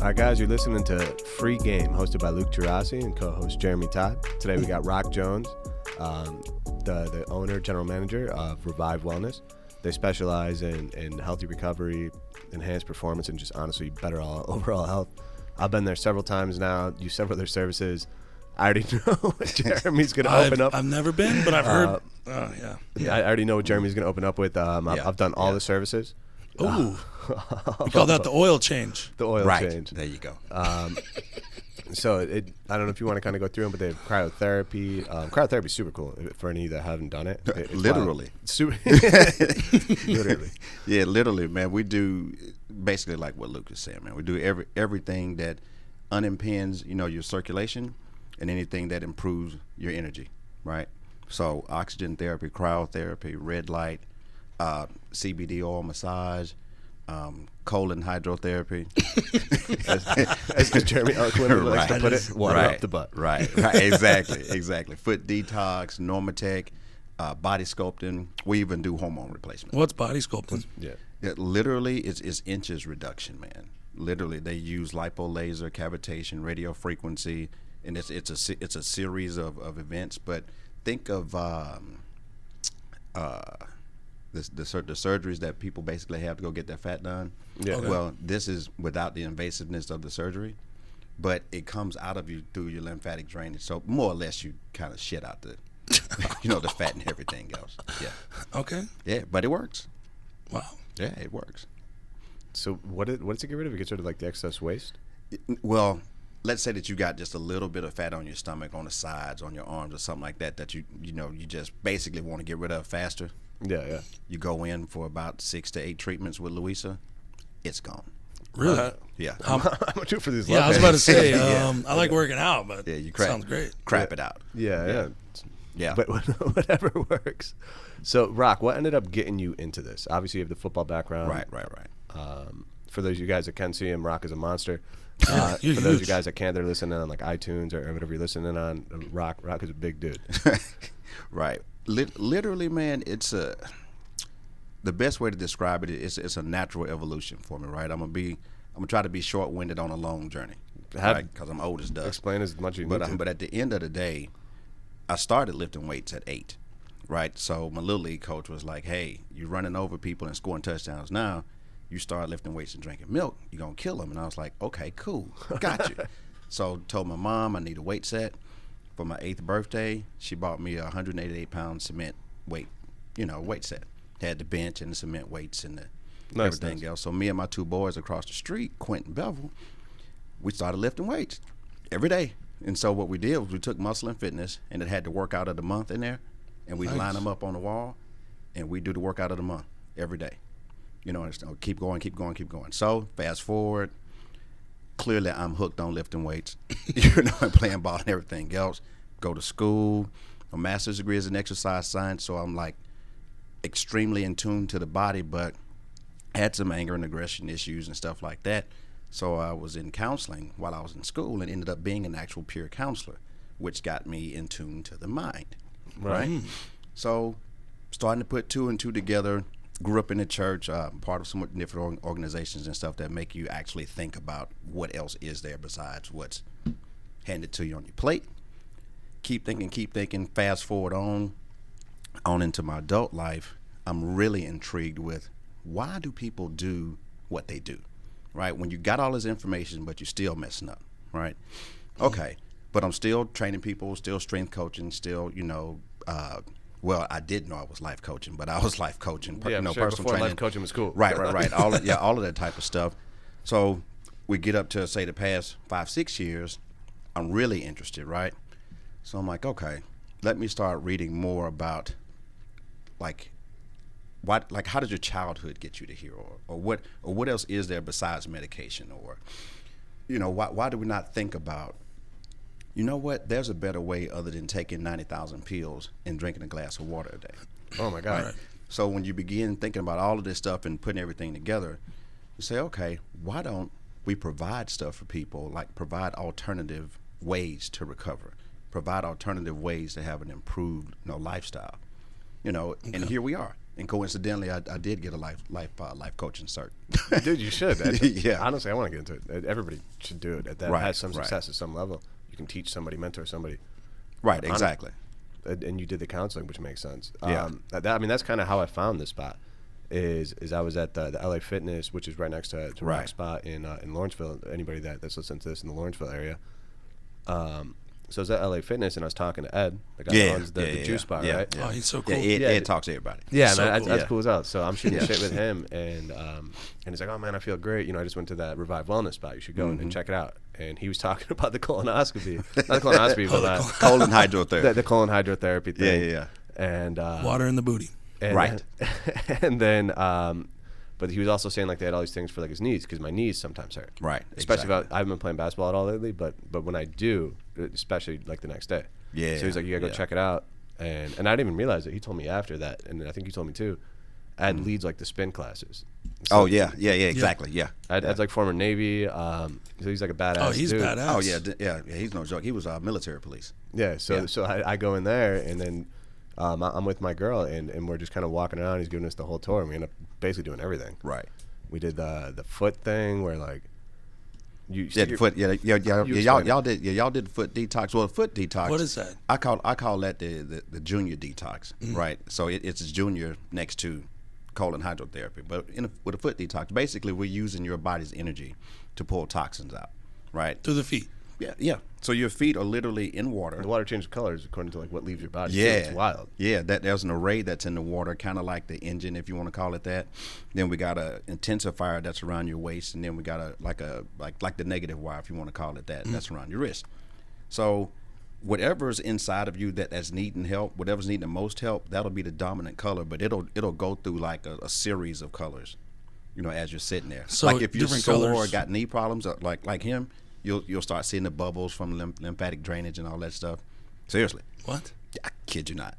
All right, guys, you're listening to Free Game, hosted by Luke Jeraci and co-host Jeremy Todd. Today we got Rocc Jones, the owner, general manager of Revive Wellness. They specialize in healthy recovery, enhanced performance, and just honestly better overall health. I've been there several times now, used several of their services. I already know what Jeremy's going to open up. I've never been, but I've heard. Yeah, I already know what Jeremy's going to open up with. I've done all the services. Ooh. You call that the oil change. The oil change. There you go. So I don't know if you want to kind of go through them, but they have cryotherapy. Cryotherapy is super cool for any that haven't done it. Literally. Literally. Yeah, literally, man. We do basically like what Luke is saying, man. We do everything that unimpinges, your circulation and anything that improves your energy, right? So oxygen therapy, cryotherapy, red light, CBD oil massage, colon hydrotherapy. As Jeremy Arquin likes to put it, water up the butt. Right, exactly. Foot detox, Normatec, body sculpting. We even do hormone replacement. What's body sculpting? It literally is inches reduction, man. Literally, they use lipo laser, cavitation, radio frequency, and it's a series of events. But think of the surgeries that people basically have to go get their fat done. Yeah. Okay. Well, this is without the invasiveness of the surgery, but it comes out of you through your lymphatic drainage. So more or less, you kind of shit out the, the fat and everything else. Yeah. Okay. Yeah, but it works. Wow. Yeah, it works. So what does it get rid of? It gets rid of like the excess waste? Well, let's say that you got just a little bit of fat on your stomach, on the sides, on your arms, or something like that. That you just basically want to get rid of faster. Yeah. You go in for about 6 to 8 treatments with Louisa, it's gone. Really? Yeah. I'm gonna do it for these. I was about to say, I like working out, but sounds great. Crap it out. Yeah. But whatever works. So, Rocc, what ended up getting you into this? Obviously, you have the football background. Right. For those of you guys that can see him, Rocc is a monster. For those of you guys that can't, they're listening on like iTunes or whatever you're listening on. Rocc is a big dude. Right. Literally, man, it's the best way to describe it is it's a natural evolution for me, right? I'm gonna try to be short-winded on a long journey, right? Because I'm old as dust. Explain as much as you need to. But at the end of the day, I started lifting weights at 8, right? So my little league coach was like, "Hey, you're running over people and scoring touchdowns now. You start lifting weights and drinking milk, you're gonna kill them." And I was like, "Okay, cool, got you." So told my mom I need a weight set. For my 8th birthday, she bought me a 188-pound cement weight set. Had the bench and the cement weights and everything else. So me and my 2 boys across the street, Quentin and Bevel, we started lifting weights every day. And so what we did was we took Muscle and Fitness, and it had the workout of the month in there, and we line them up on the wall, and we do the workout of the month every day. And keep going. So fast forward. Clearly, I'm hooked on lifting weights, and playing ball and everything else. Go to school. A master's degree is in exercise science, so I'm like extremely in tune to the body, but had some anger and aggression issues and stuff like that. So I was in counseling while I was in school and ended up being an actual peer counselor, which got me in tune to the mind. Right? So starting to put 2 and 2 together. Grew up in the church, part of some different organizations and stuff that make you actually think about what else is there besides what's handed to you on your plate. Keep thinking, fast forward on into my adult life. I'm really intrigued with why do people do what they do, right? When you got all this information, but you're still messing up, right? Okay, but I'm still training people, still strength coaching, still, well, I did know I was life coaching, but I was life coaching, personal before training. Life coaching was cool. Right. all of that type of stuff. So we get up to, say, the past 5-6 years, I'm really interested, right? So I'm like, okay, let me start reading more about, how did your childhood get you to here, or what else is there besides medication, or, why do we not think about, there's a better way other than taking 90,000 pills and drinking a glass of water a day. Oh, my God. Right? So when you begin thinking about all of this stuff and putting everything together, you say, okay, why don't we provide stuff for people, like provide alternative ways to recover, provide alternative ways to have an improved lifestyle, and here we are. And coincidentally, I did get a life coaching cert. Dude, you should. Yeah. Honestly, I want to get into it. Everybody should do it. That Right, has some right. success at some level. You can teach somebody, mentor somebody. Right, exactly. And you did the counseling, which makes sense. Yeah. I mean, that's kind of how I found this spot. Is I was at the LA Fitness, which is right next to Right. Rocc spot in Lawrenceville. Anybody that's listening to this in the Lawrenceville area. So I was at LA Fitness and I was talking to Ed, the guy who owns the juice bar, right? Oh, he's so cool. Yeah, Ed talks to everybody. Yeah, So man, cool. that's cool as hell. So I'm shooting shit with him, and he's like, "Oh man, I feel great. I just went to that Revive Wellness spot. You should go and check it out." And he was talking about the colonoscopy, not the colonoscopy, but Colon hydrotherapy. the colon hydrotherapy thing. Yeah. And Water in the booty. and, Right. And then, but he was also saying like they had all these things for like his knees because my knees sometimes hurt. Right, Especially exactly. if I haven't been playing basketball at all lately, but when I do, especially like the next day. Yeah, So he's like, you gotta go yeah. check it out, and I didn't even realize it. He told me after that, and I think you told me too. Ed leads like the spin classes. So Oh yeah, exactly. Yeah. Ed's like former Navy, so he's like a badass. Oh, he's dude. badass. Oh yeah. He's no joke. He was military police. Yeah, so Yeah. so I go in there, and then I'm with my girl, and we're just kind of walking around. He's giving us the whole tour, and we end up basically doing everything. Right. We did the foot thing where like you Yeah, the foot. Y'all explain did the foot detox. Well, the foot detox. What is that? I call that the junior detox. Right. So it's junior next to colon hydrotherapy. But with a foot detox, basically we're using your body's energy to pull toxins out. Right. Through the feet. Yeah. So your feet are literally in water. The water changes colors according to like what leaves your body. Yeah, it's wild. Yeah, there's an array that's in the water, kind of like the engine, if you want to call it that. Then we got a intensifier that's around your waist, and then we got a like the negative wire, if you want to call it that, that's around your wrist. So whatever's inside of you that's needing help, whatever's needing the most help, that'll be the dominant color. But it'll go through like a series of colors, as you're sitting there. So like if you're different sore or colors. got knee problems, like him. You'll start seeing the bubbles from lymphatic drainage and all that stuff. Seriously. What? I kid you not.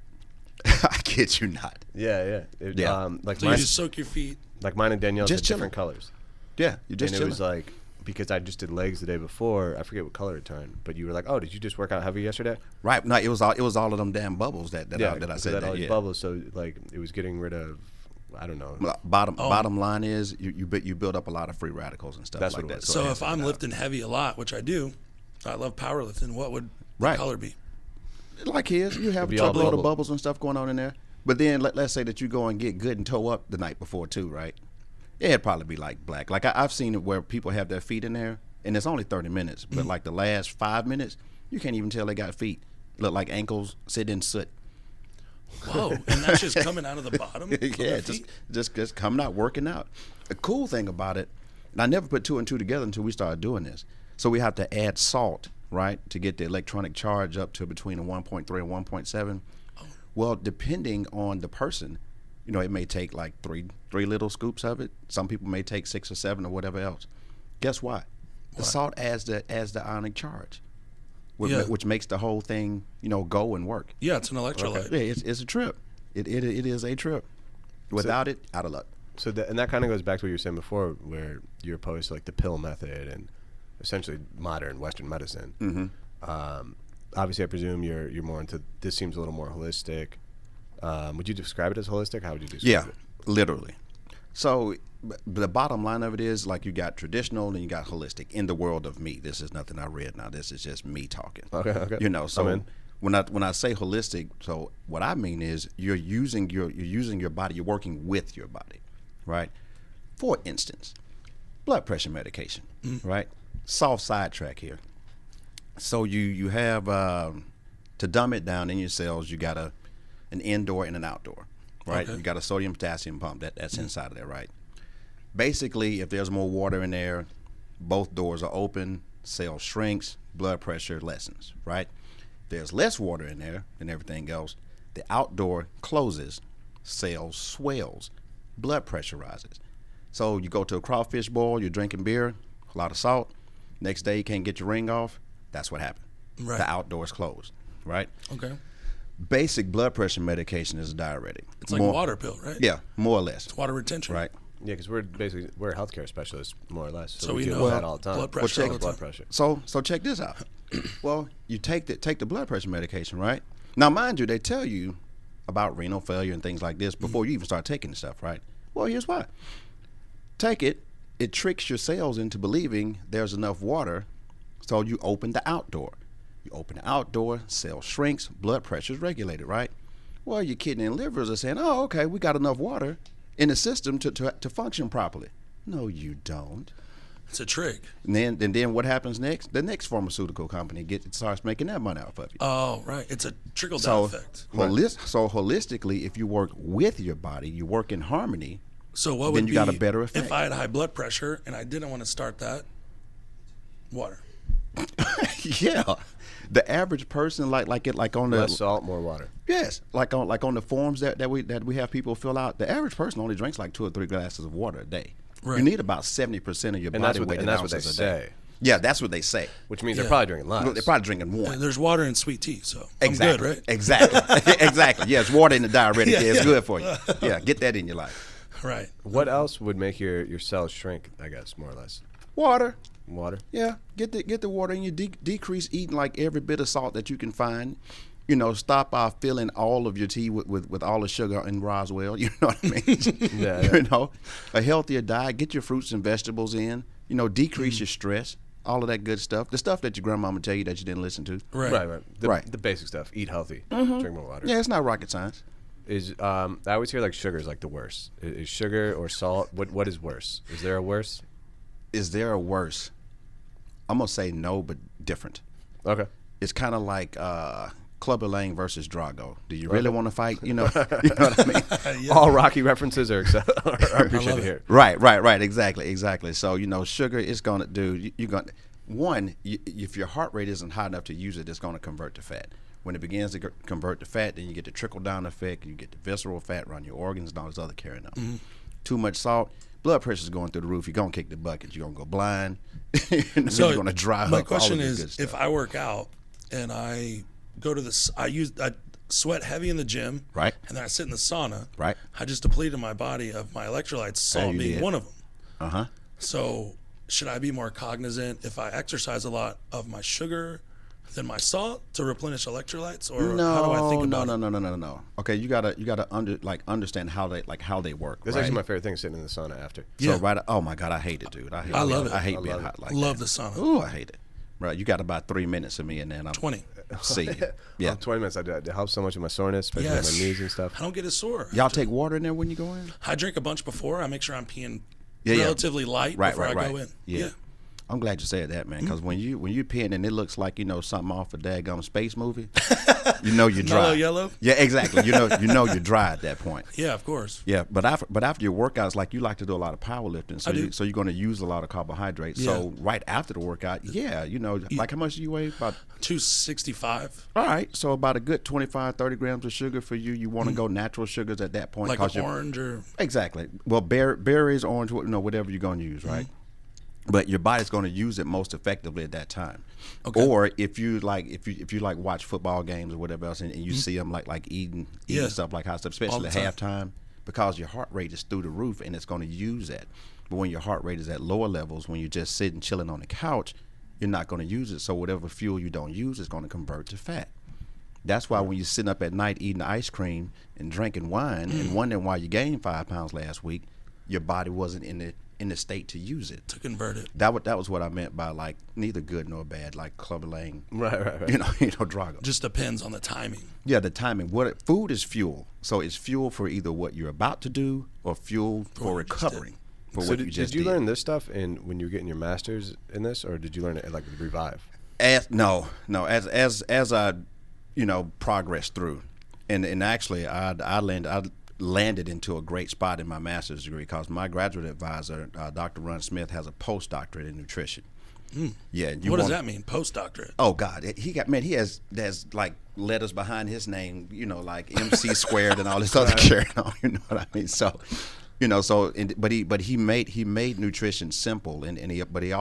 I kid you not. Yeah. Yeah. Like So mine, you just soak your feet. like mine and Danielle's Just had different chilling. colors. Yeah, you just And it chilling. was like because I just did legs the day before. I forget what color it turned, but you were like, "Oh, did you just work out heavy yesterday?" Right. No, it was all of them damn bubbles that I because said. all That, these yeah. bubbles. So like it was getting rid of, I don't know. Well, bottom line is you build up a lot of free radicals and stuff That's like what it that. was. So it if I'm lifting heavy a lot, which I do, I love powerlifting, what would the Right. color be? like his, you have a be all truckload of bubble. bubbles and stuff going on in there. But then let's say that you go and get good and toe up the night before too, right? It'd probably be like black. Like I've seen it where people have their feet in there, and it's only 30 minutes, but like the last 5 minutes, you can't even tell they got feet. Look like ankles sitting in soot. Whoa, and that's just coming out of the bottom? of Yeah, the feet? just coming out working out. The cool thing about it, and I never put two and two together until we started doing this. So we have to add salt, right, to get the electronic charge up to between a 1.3 and 1.7. Well, depending on the person, it may take like three little scoops of it. Some people may take 6 or 7 or whatever else. Guess what? The salt adds the ionic charge, which makes the whole thing, go and work. Yeah, it's an electrolyte. Yeah, it's a trip. It is a trip. Without it, out of luck. So that kind of goes back to what you were saying before, where you're opposed to like the pill method and essentially modern Western medicine. Mm-hmm. Obviously, I presume you're more into. This seems a little more holistic. Would you describe it as holistic? How would you describe Yeah, it? literally. So the bottom line of it is like you got traditional and you got holistic in the world of me. This is nothing I read now. This is just me talking. Okay. So I'm in. when I say holistic, so what I mean is you're using your body. You're working with your body, right? For instance, blood pressure medication, right? Soft sidetrack here. So you have to dumb it down in your cells. You got an indoor and an outdoor, right? Okay. You got a sodium potassium pump that's inside of there, right? Basically, if there's more water in there, both doors are open, cell shrinks, blood pressure lessens, right? If there's less water in there and everything else, the outdoor closes, cells swells, blood pressure rises. So you go to a crawfish boil, you're drinking beer, a lot of salt, next day you can't get your ring off, that's what happened. Right. The outdoor's closed, right? Okay. Basic blood pressure medication is a diuretic. It's like a water pill, right? Yeah, more or less. It's water retention. Right. Yeah, because we're healthcare specialists more or less. So we we deal know with that all the time. blood pressure all the blood time. pressure. So check this out. Well, you take the blood pressure medication, right? Now, mind you, they tell you about renal failure and things like this before you even start taking the stuff, right? Well, here's why. Take it. It tricks your cells into believing there's enough water, so you open the outdoor. You open the outdoor, cell shrinks, blood pressure is regulated, right? Well, your kidney and livers are saying, oh, okay, we got enough water in the system to function properly. No, you don't. It's a trick. And then what happens next? The next pharmaceutical company starts making that money off of you. Oh, right. It's a trickle-down effect. So holistically, if you work with your body, you work in harmony, so what then would you got a better effect. If I had high blood pressure and I didn't want to start that? Water. Yeah. The average person like on the Less salt, more water. Yes, like on the forms that we have people fill out. The average person only drinks like 2 or 3 glasses of water a day. Right. You need about 70% of your body weight in that's what they ounces a day. say. Yeah, that's what they say. Which means they're probably drinking less. They're probably drinking one. And there's water in sweet tea, so Exactly. I'm good, right? Exactly. Exactly. Yeah, it's water in the diuretic. Yeah, it's yeah. good for you. Yeah, get that in your life. Right. What else would make your cells shrink, I guess, more or less? Water. Water? Yeah, get the water in you. Decrease eating like every bit of salt that you can find. You know, stop filling all of your tea with all the sugar in Roswell. You know what I mean? Yeah. You know, a healthier diet. Get your fruits and vegetables in. You know, decrease your stress. All of that good stuff. The stuff that your grandmama tell you that you didn't listen to. Right. The basic stuff. Eat healthy. Drink more water. Yeah, it's not rocket science. I always hear like sugar is like the worst. Is sugar or salt? What is worse? Is there a worse? Is there a worse? I'm gonna say no, but different. Okay. It's kind of like Clubber Lang versus Drago. Do you really want to fight? You know what I mean? Yeah. All Rocky references are I appreciate to hear. Right. Exactly. So sugar is gonna do. You're gonna if your heart rate isn't high enough to use it, it's gonna convert to fat. When it begins to convert to fat, then you get the trickle down effect. You get the visceral fat around your organs and all this other carrying on. Mm-hmm. Too much salt, blood pressure is going through the roof. You're gonna kick the bucket. You're gonna go blind. So you're gonna dry up. My question all of this is, good stuff. if I work out and I go to I sweat heavy in the gym, right, and then I sit in the sauna, right, I just depleted my body of my electrolytes, salt being one of them. So should I be more cognizant if I exercise a lot of my sugar than my salt to replenish electrolytes, or how do I think about it? No. Okay, you gotta understand how they work. That's right? actually my favorite thing, sitting in the sauna after. So oh my God, I hate it, dude. I love it. I hate being hot like that. Love the sauna. Ooh, I hate it. Right, you got about 3 minutes of me, and then I'm 20. See, yeah, 20 minutes. It helps so much with my soreness, especially with my knees and stuff. I don't get as sore. Y'all take water in there when you go in? I drink a bunch before. I make sure I'm peeing relatively light before I go in. Yeah. I'm glad you said that, man, because when you peeing and it looks like something off a daggum space movie, you're dry. Mellow yellow. Yeah, exactly. You're dry at that point. Yeah, of course. Yeah, but after your workouts, like you like to do a lot of powerlifting, so you're going to use a lot of carbohydrates. Yeah. So right after the workout, like how much do you weigh? About 265. All right, so about a good 25, 30 grams of sugar for you. You want to go natural sugars at that point, like orange or exactly. Well, berries, orange, whatever you're going to use, right? But your body's going to use it most effectively at that time. Okay. Or if you watch football games or whatever else, and you see them like eating stuff like hot stuff, especially at halftime, because your heart rate is through the roof and it's going to use that. But when your heart rate is at lower levels, when you're just sitting chilling on the couch, you're not going to use it. So whatever fuel you don't use is going to convert to fat. That's why when you're sitting up at night eating ice cream and drinking wine and wondering why you gained 5 pounds last week, your body wasn't in the state to use it, to convert it. That was what I meant by like neither good nor bad, like Clubber Lang. Right. Drago. Just depends on the timing. Yeah, the timing. Food is fuel, so it's fuel for either what you're about to do or fuel for recovering. Did you learn this stuff when you were getting your master's in this, or did you learn it at like Revive? As I progressed through, and actually I landed into a great spot in my master's degree because my graduate advisor, Dr. Ron Smith, has a postdoctorate in nutrition. Yeah. What does that mean, postdoctorate? Oh God, he has like letters behind his name, like MC squared and all this other carry on. You know what I mean? So, but he made nutrition simple, but he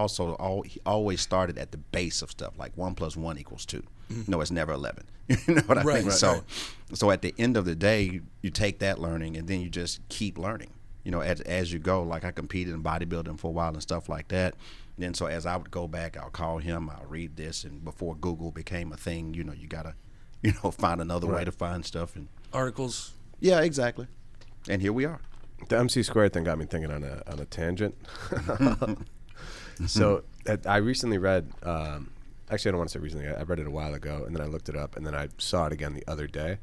always started at the base of stuff, like 1 + 1 = 2. No, it's never 11. You know what I mean? So at the end of the day, you take that learning and then you just keep learning. As you go. Like I competed in bodybuilding for a while and stuff like that. And then so as I would go back, I'll call him, I'll read this, and before Google became a thing, you gotta, find another way to find stuff. And articles. Yeah, exactly. And here we are. The MC squared thing got me thinking on a tangent. So I recently read, actually I don't want to say recently, I read it a while ago, and then I looked it up, and then I saw it again the other day.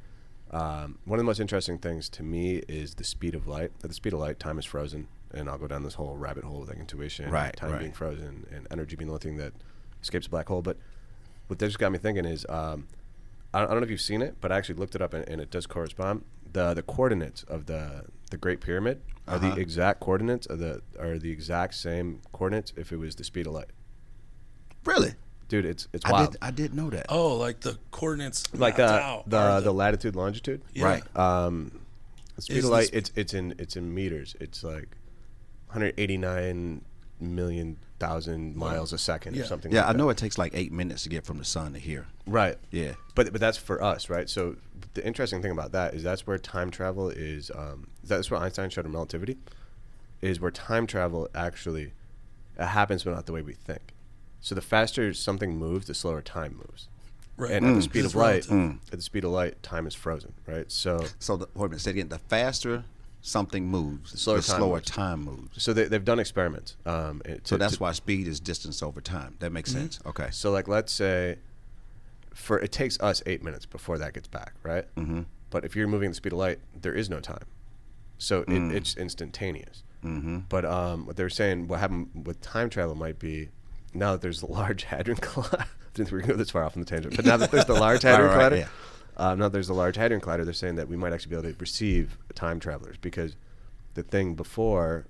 One of the most interesting things to me is the speed of light. At the speed of light, time is frozen, and I'll go down this whole rabbit hole with like intuition, Right, time right. being frozen, and energy being the only thing that escapes a black hole. But what that just got me thinking is, I don't know if you've seen it, but I actually looked it up, and it does correspond. The coordinates of the Great Pyramid are the exact coordinates are the exact same coordinates if it was the speed of light. Really? Dude, it's wild. I did know that. Oh, like the coordinates Like mapped out, or the latitude, longitude. Yeah. Right. The speed Is of the light, sp- it's in meters. It's like 189 million thousand miles a second or Yeah. something. Yeah, like I that. know it takes like 8 minutes to get from the sun to here. Right. Yeah. But that's for us, right? So the interesting thing about that is that's where time travel is. That's what Einstein showed in relativity. Is where time travel actually happens, but not the way we think. So the faster something moves, the slower time moves. Right. And at the speed It's of light, relative. at the speed of light, time is frozen, right? So Wait a minute, say it again. The faster something moves, the slower time moves. So they've done experiments. So that's why speed is distance over time. That makes sense. Okay. So like let's say, it takes us 8 minutes before that gets back, right? Mm-hmm. But if you're moving at the speed of light, there is no time, so it's instantaneous. Mm-hmm. But what they were saying, what happened with time travel might be, now that there's the Large Hadron Collider. Didn't think we were going to go this far off on the tangent, but now that there's the Large Hadron Right, Collider, now that there's the Large Hadron Collider, they're saying that we might actually be able to receive time travelers, because the thing before,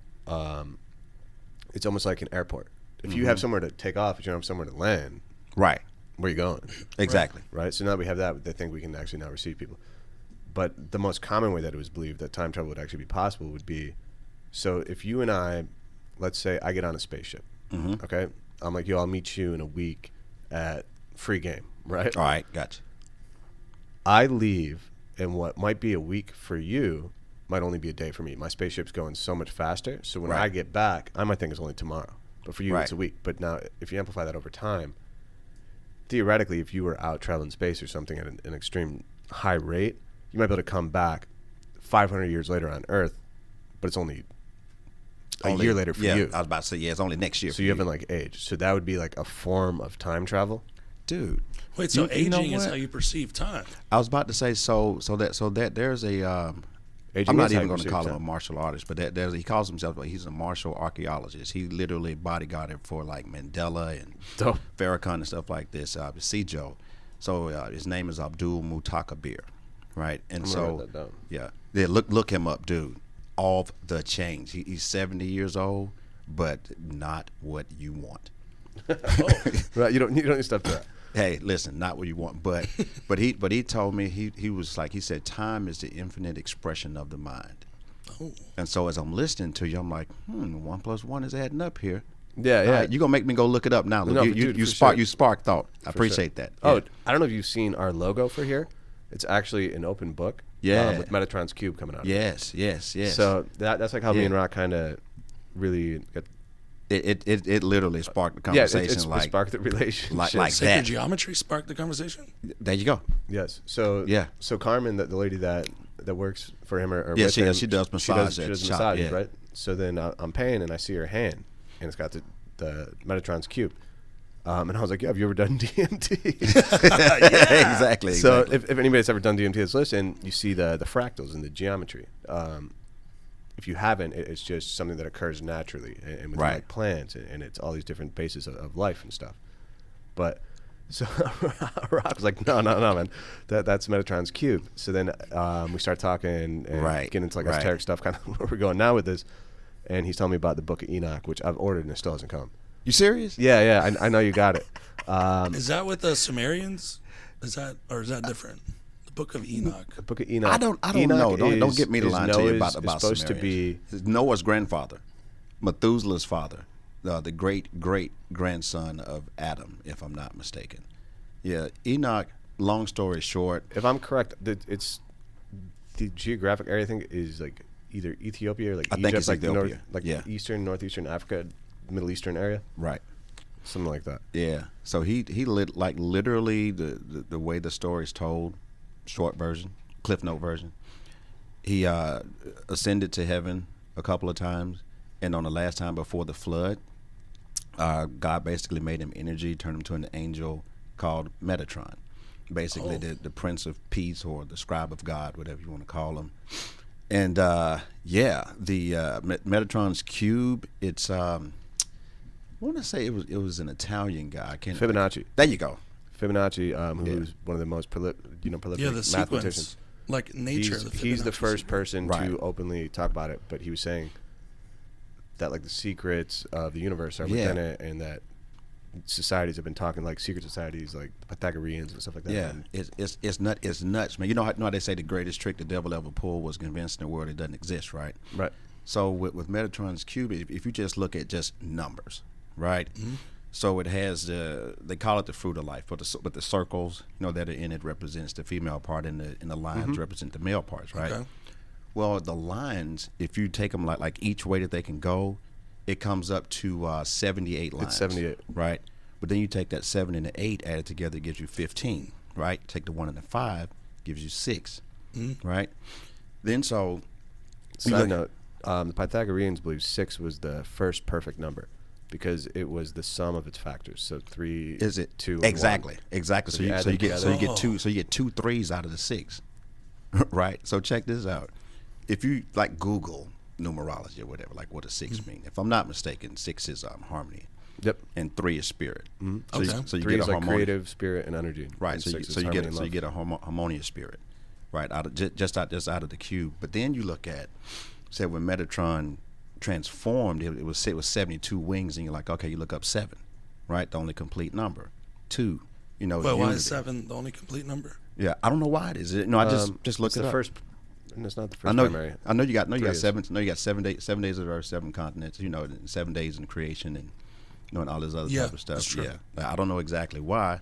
it's almost like an airport. If you have somewhere to take off, but you don't have somewhere to land, Right. where are you going? Exactly. Right? So now that we have that, they think we can actually now receive people. But the most common way that it was believed that time travel would actually be possible would be, so if you and I, let's say I get on a spaceship, okay? I'm like, yo, I'll meet you in a week at free game, right? All right. Gotcha. I leave, and what might be a week for you might only be a day for me. My spaceship's going so much faster, so when Right. I get back, I might think it's only tomorrow. But for you, Right. it's a week. But now, if you amplify that over time, theoretically, if you were out traveling space or something at an extreme high rate, you might be able to come back 500 years later on Earth, but it's only a year later for you. I was about to say, it's only next year. So you haven't like aged. So that would be like a form of time travel. Dude. Wait, so You know aging is what? how you perceive time. I was about to say, so that there's a Aging I'm not is how even you going to perceive call him time. a martial artist, but he calls himself, he's a martial archaeologist. He literally bodyguarded for like Mandela and Dope. Farrakhan and stuff like this, Sijo. So his name is Abdul Mutakabir, right? And I'm gonna write that down. yeah, look him up, dude. Off the change. He's 70 years old, but not what you want. Right, you don't need stuff to that. Hey, listen, not what you want, but he told me he was like, he said time is the infinite expression of the mind. Oh. And so as I'm listening to you, I'm like, 1 + 1 is adding up here. Yeah, yeah. All right, you're gonna make me go look it up now. No, you dude, for spark sure. you spark thought. I For appreciate sure. that. Oh, Yeah. I don't know if you've seen our logo for here. It's actually an open book. Yeah. With Metatron's cube coming out. Yes. So that's like how me Yeah. and Rocc kind of really get. It literally sparked the Yeah, conversation. it like sparked the relationship. like Sacred that. geometry sparked the conversation. There you go. Yes. So Yeah. So Carmen, the lady that works for him or Yeah, with she him, does- she does massage She at does shop, massages, yeah. right? So then I'm paying and I see her hand and it's got the Metatron's cube. And I was like, yeah, have you ever done DMT? Exactly. So exactly. if anybody's ever done DMT that's listening, you see the fractals and the geometry. If you haven't, it's just something that occurs naturally and with Right. like plants and it's all these different bases of life and stuff. But so Rocc was like, no, man, that's Metatron's cube. So then we start talking and Right, get into like right. esoteric stuff, kind of where we're going now with this. And he's telling me about the Book of Enoch, which I've ordered and it still hasn't come. You serious? Yeah, I know you got it. Is that with the Sumerians? Is that different? The Book of Enoch. The Book of Enoch. I don't Enoch know. Don't is- get me to is lie to you Noah's- about is supposed to be. Sumerians. Noah's grandfather, Methuselah's father, the great grandson of Adam, if I'm not mistaken. Yeah, Enoch. Long story short, If I'm correct, it's the geographic area. I think is like either Ethiopia or like I Egypt, think it's like Ethiopia. like Yeah. northeastern Africa, Middle Eastern area, right? something like that. Yeah. So he lit like literally the way the story's told, short version, Cliff Note version. He ascended to heaven a couple of times, and on the last time before the flood, God basically made him energy, turned him to an angel called Metatron. Basically, the Prince of Peace, or the Scribe of God, whatever you want to call him. And the Metatron's cube. It's I want to say it was an Italian guy. I can't. Fibonacci. There you go. Fibonacci, who's one of the most prolific mathematicians. Like nature. He's the first person right. to openly talk about it, but he was saying that like the secrets of the universe are within it, and that societies have been talking, like secret societies, like the Pythagoreans and stuff like that. Yeah, it's nuts, man. You know how they say the greatest trick the devil ever pulled was convincing the world it doesn't exist, right? Right. So with Metatron's cube, if you just look at just numbers, right? Mm-hmm. So it has they call it the fruit of life, but the circles, that are in it represents the female part, and the lines represent the male parts, right? Okay. Well, the lines, if you take them like each way that they can go, it comes up to 78 lines. It's 78, right? But then you take that 7 and the 8, add it together, it gives you 15, right? Take the 1 and the 5, gives you 6, right? Then so. Side note, the Pythagoreans believe 6 was the first perfect number, because it was the sum of its factors. So 3 is it 2 exactly 1. Exactly. So you get two 3s out of the 6, right? So check this out. If you like Google numerology or whatever, like what does 6 mean? If I'm not mistaken, 6 is harmony. Yep. And 3 is spirit. Mm-hmm. So you 3 get is like creative, spirit, and energy. Right. And So you get a harmonious spirit, right? Out of out of the cube. But then you look at, say, when Metatron transformed, it was 72 wings, and you're like, okay, you look up 7, right? The only complete number. 2, Well, why is 7 the only complete number? Yeah, I don't know why it is. No, I just looked it up. First, and it's not the first primary. I know you got 7. No, you got 7 days. 7 days of Earth, 7 continents. and 7 days in creation, and and all this other type of stuff. That's true. Yeah, I don't know exactly why,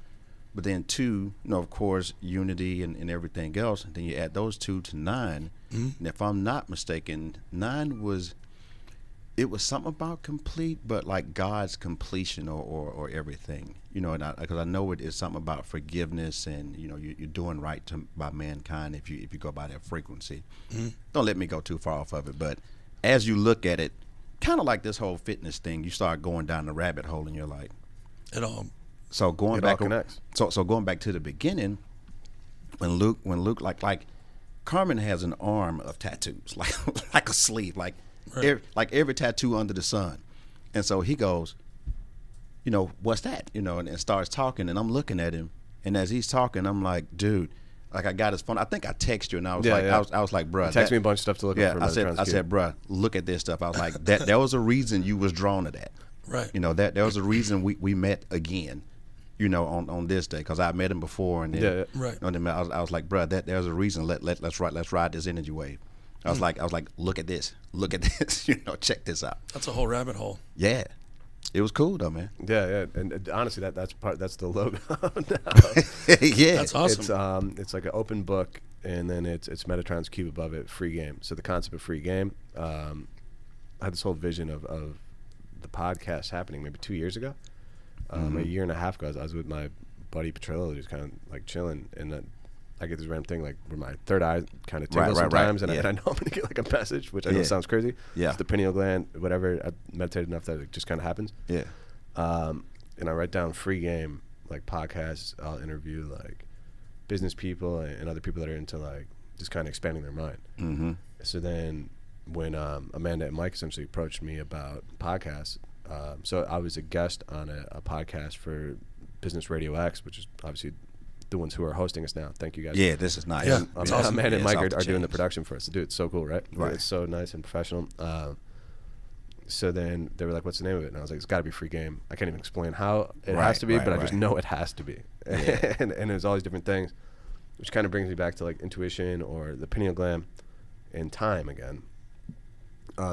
but then 2, of course, unity and everything else. And then you add those 2 to 9, and if I'm not mistaken, 9 was. It was something about complete, but like God's completion or everything, and because I know it is something about forgiveness, and you're doing right by mankind if you go by that frequency. Don't let me go too far off of it, but as you look at it, kind of like this whole fitness thing, you start going down the rabbit hole, and you're like, it all. So going it back, all connects. So going back to the beginning, when Luke like Carmen has an arm of tattoos, like a sleeve, like. Right. Every tattoo under the sun. And so he goes, what's that? And starts talking, and I'm looking at him, and as he's talking, I'm like, dude, like I got his phone. I think I text you, and I was I was like, bruh. Text me a bunch of stuff to look at. I said, bruh, look at this stuff. I was like, there was a reason you was drawn to that. Right. That there was a reason we met again, on this day, because I met him before, and then, right. I was like, bruh, there's a reason. Let's ride this energy wave. I was like, look at this, check this out. That's a whole rabbit hole. Yeah, it was cool though, man. Yeah, and honestly, that's the logo. Yeah, that's awesome. It's like an open book, and then it's Metatron's cube above it, free game. So the concept of free game, I had this whole vision of the podcast happening maybe 2 years ago, a year and a half ago. I was with my buddy Petrillo, just kind of like chilling, and then I get this random thing like where my third eye kind of tingles sometimes, and I know I'm gonna get like a message, which I know sounds crazy. Yeah, it's the pineal gland, whatever. I meditated enough that it just kind of happens. Yeah, and I write down free game, like podcasts. I'll interview like business people and other people that are into like just kind of expanding their mind. Mm-hmm. So then when Amanda and Mike essentially approached me about podcasts, so I was a guest on a podcast for Business RadioX, which is obviously the ones who are hosting us now. Thank you guys. Yeah, this is nice. Yeah, it's awesome. Amanda and Mike are doing the production for us. Dude, it's so cool, right? It's so nice and professional. So then they were like, what's the name of it? And I was like, it's got to be free game. I can't even explain how it has to be, but I just know it has to be. Yeah. and there's all these different things, which kind of brings me back to like intuition or the pineal gland and time again.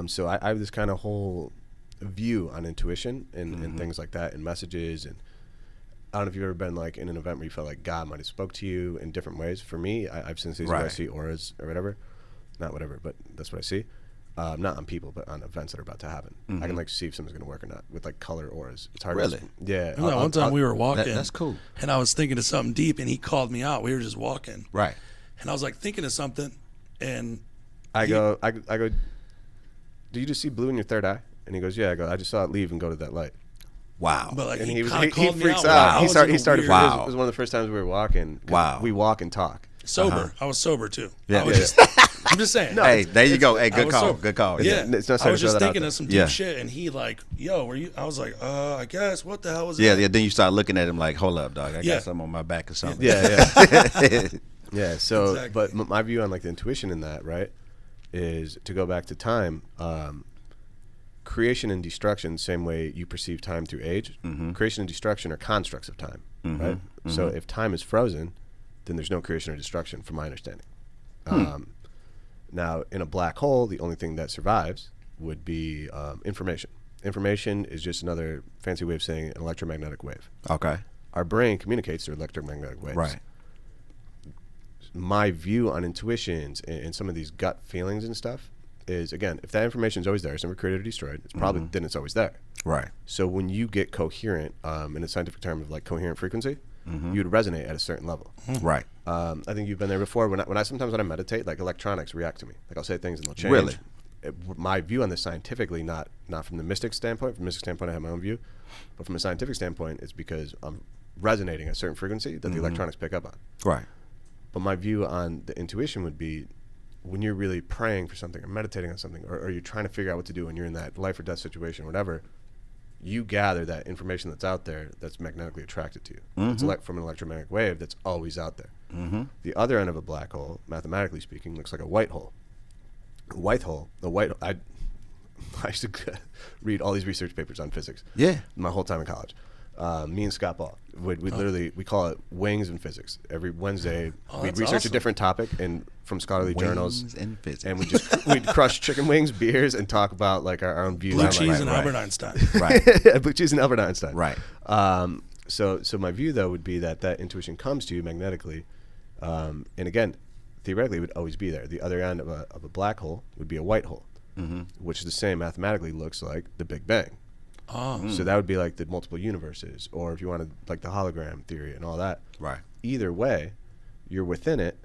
So I have this kind of whole view on intuition and things like that and messages, and I don't know if you've ever been like in an event where you felt like God might have spoke to you in different ways. For me, I've seen these where I see auras or whatever. Not whatever, but that's what I see. Not on people, but on events that are about to happen. I can like see if something's going to work or not with like color auras. It's hard really? to yeah. One time we were walking. That's cool. And I was thinking of something deep, and he called me out. We were just walking. Right. And I was like thinking of something, and I go, do you just see blue in your third eye? And he goes, yeah. I go, I just saw it leave and go to that light. Wow. But like And he he called me freaks out. out. Wow. He started. Wow. It was one of the first times we were walking. Wow. We walk and talk. Sober. I was sober too. Yeah. I'm just saying. Hey, there you go. Hey, I good was call. sober. Good call. Yeah. It's not I was to throw just that out thinking there. of some deep Yeah. shit, and he like, yo, were you? I was like, I guess. What the hell was Yeah, that? yeah. Then you start looking at him like, hold up, dog. I Yeah. got something on my back or something. Yeah. Yeah. So, Exactly. but my view on like the intuition in that, right, is to go back to time. Creation and destruction, same way you perceive time through age. Creation and destruction are constructs of time, right? So if time is frozen, then there's no creation or destruction, from my understanding. Now, in a black hole, the only thing that survives would be information. Information is just another fancy way of saying an electromagnetic wave. Okay. Our brain communicates through electromagnetic waves. Right. My view on intuitions and some of these gut feelings and stuff is, again, if that information is always there, it's never created or destroyed, it's probably then it's always there. Right. So when you get coherent, in a scientific term of like coherent frequency, you would resonate at a certain level. Right. I think you've been there before. When I sometimes when I meditate, like electronics react to me. Like I'll say things and they'll change. Really? My view on this scientifically, not from the mystic standpoint. From the mystic standpoint, I have my own view, but from a scientific standpoint, it's because I'm resonating at a certain frequency that the electronics pick up on. Right. But my view on the intuition would be when you're really praying for something or meditating on something, or you're trying to figure out what to do when you're in that life or death situation or whatever, you gather that information that's out there that's magnetically attracted to you. It's from an electromagnetic wave that's always out there. The other end of a black hole, mathematically speaking, looks like a white hole. I used to read all these research papers on physics. Yeah. My whole time in college. Me and Scott Ball we call it Wings in Physics. Every Wednesday we'd that's research awesome. a different topic and from scholarly journals, Wings and physics. and we'd crush chicken wings, beers, and talk about like our own views. Blue on cheese like, and Albert Einstein. Right. Blue cheese and Albert Einstein. Right. So my view though would be that intuition comes to you magnetically, and again, theoretically, it would always be there. The other end of a black hole would be a white hole, which is the same mathematically looks like the Big Bang. So that would be like the multiple universes, or if you wanted like the hologram theory and all that. Right. Either way, you're within it,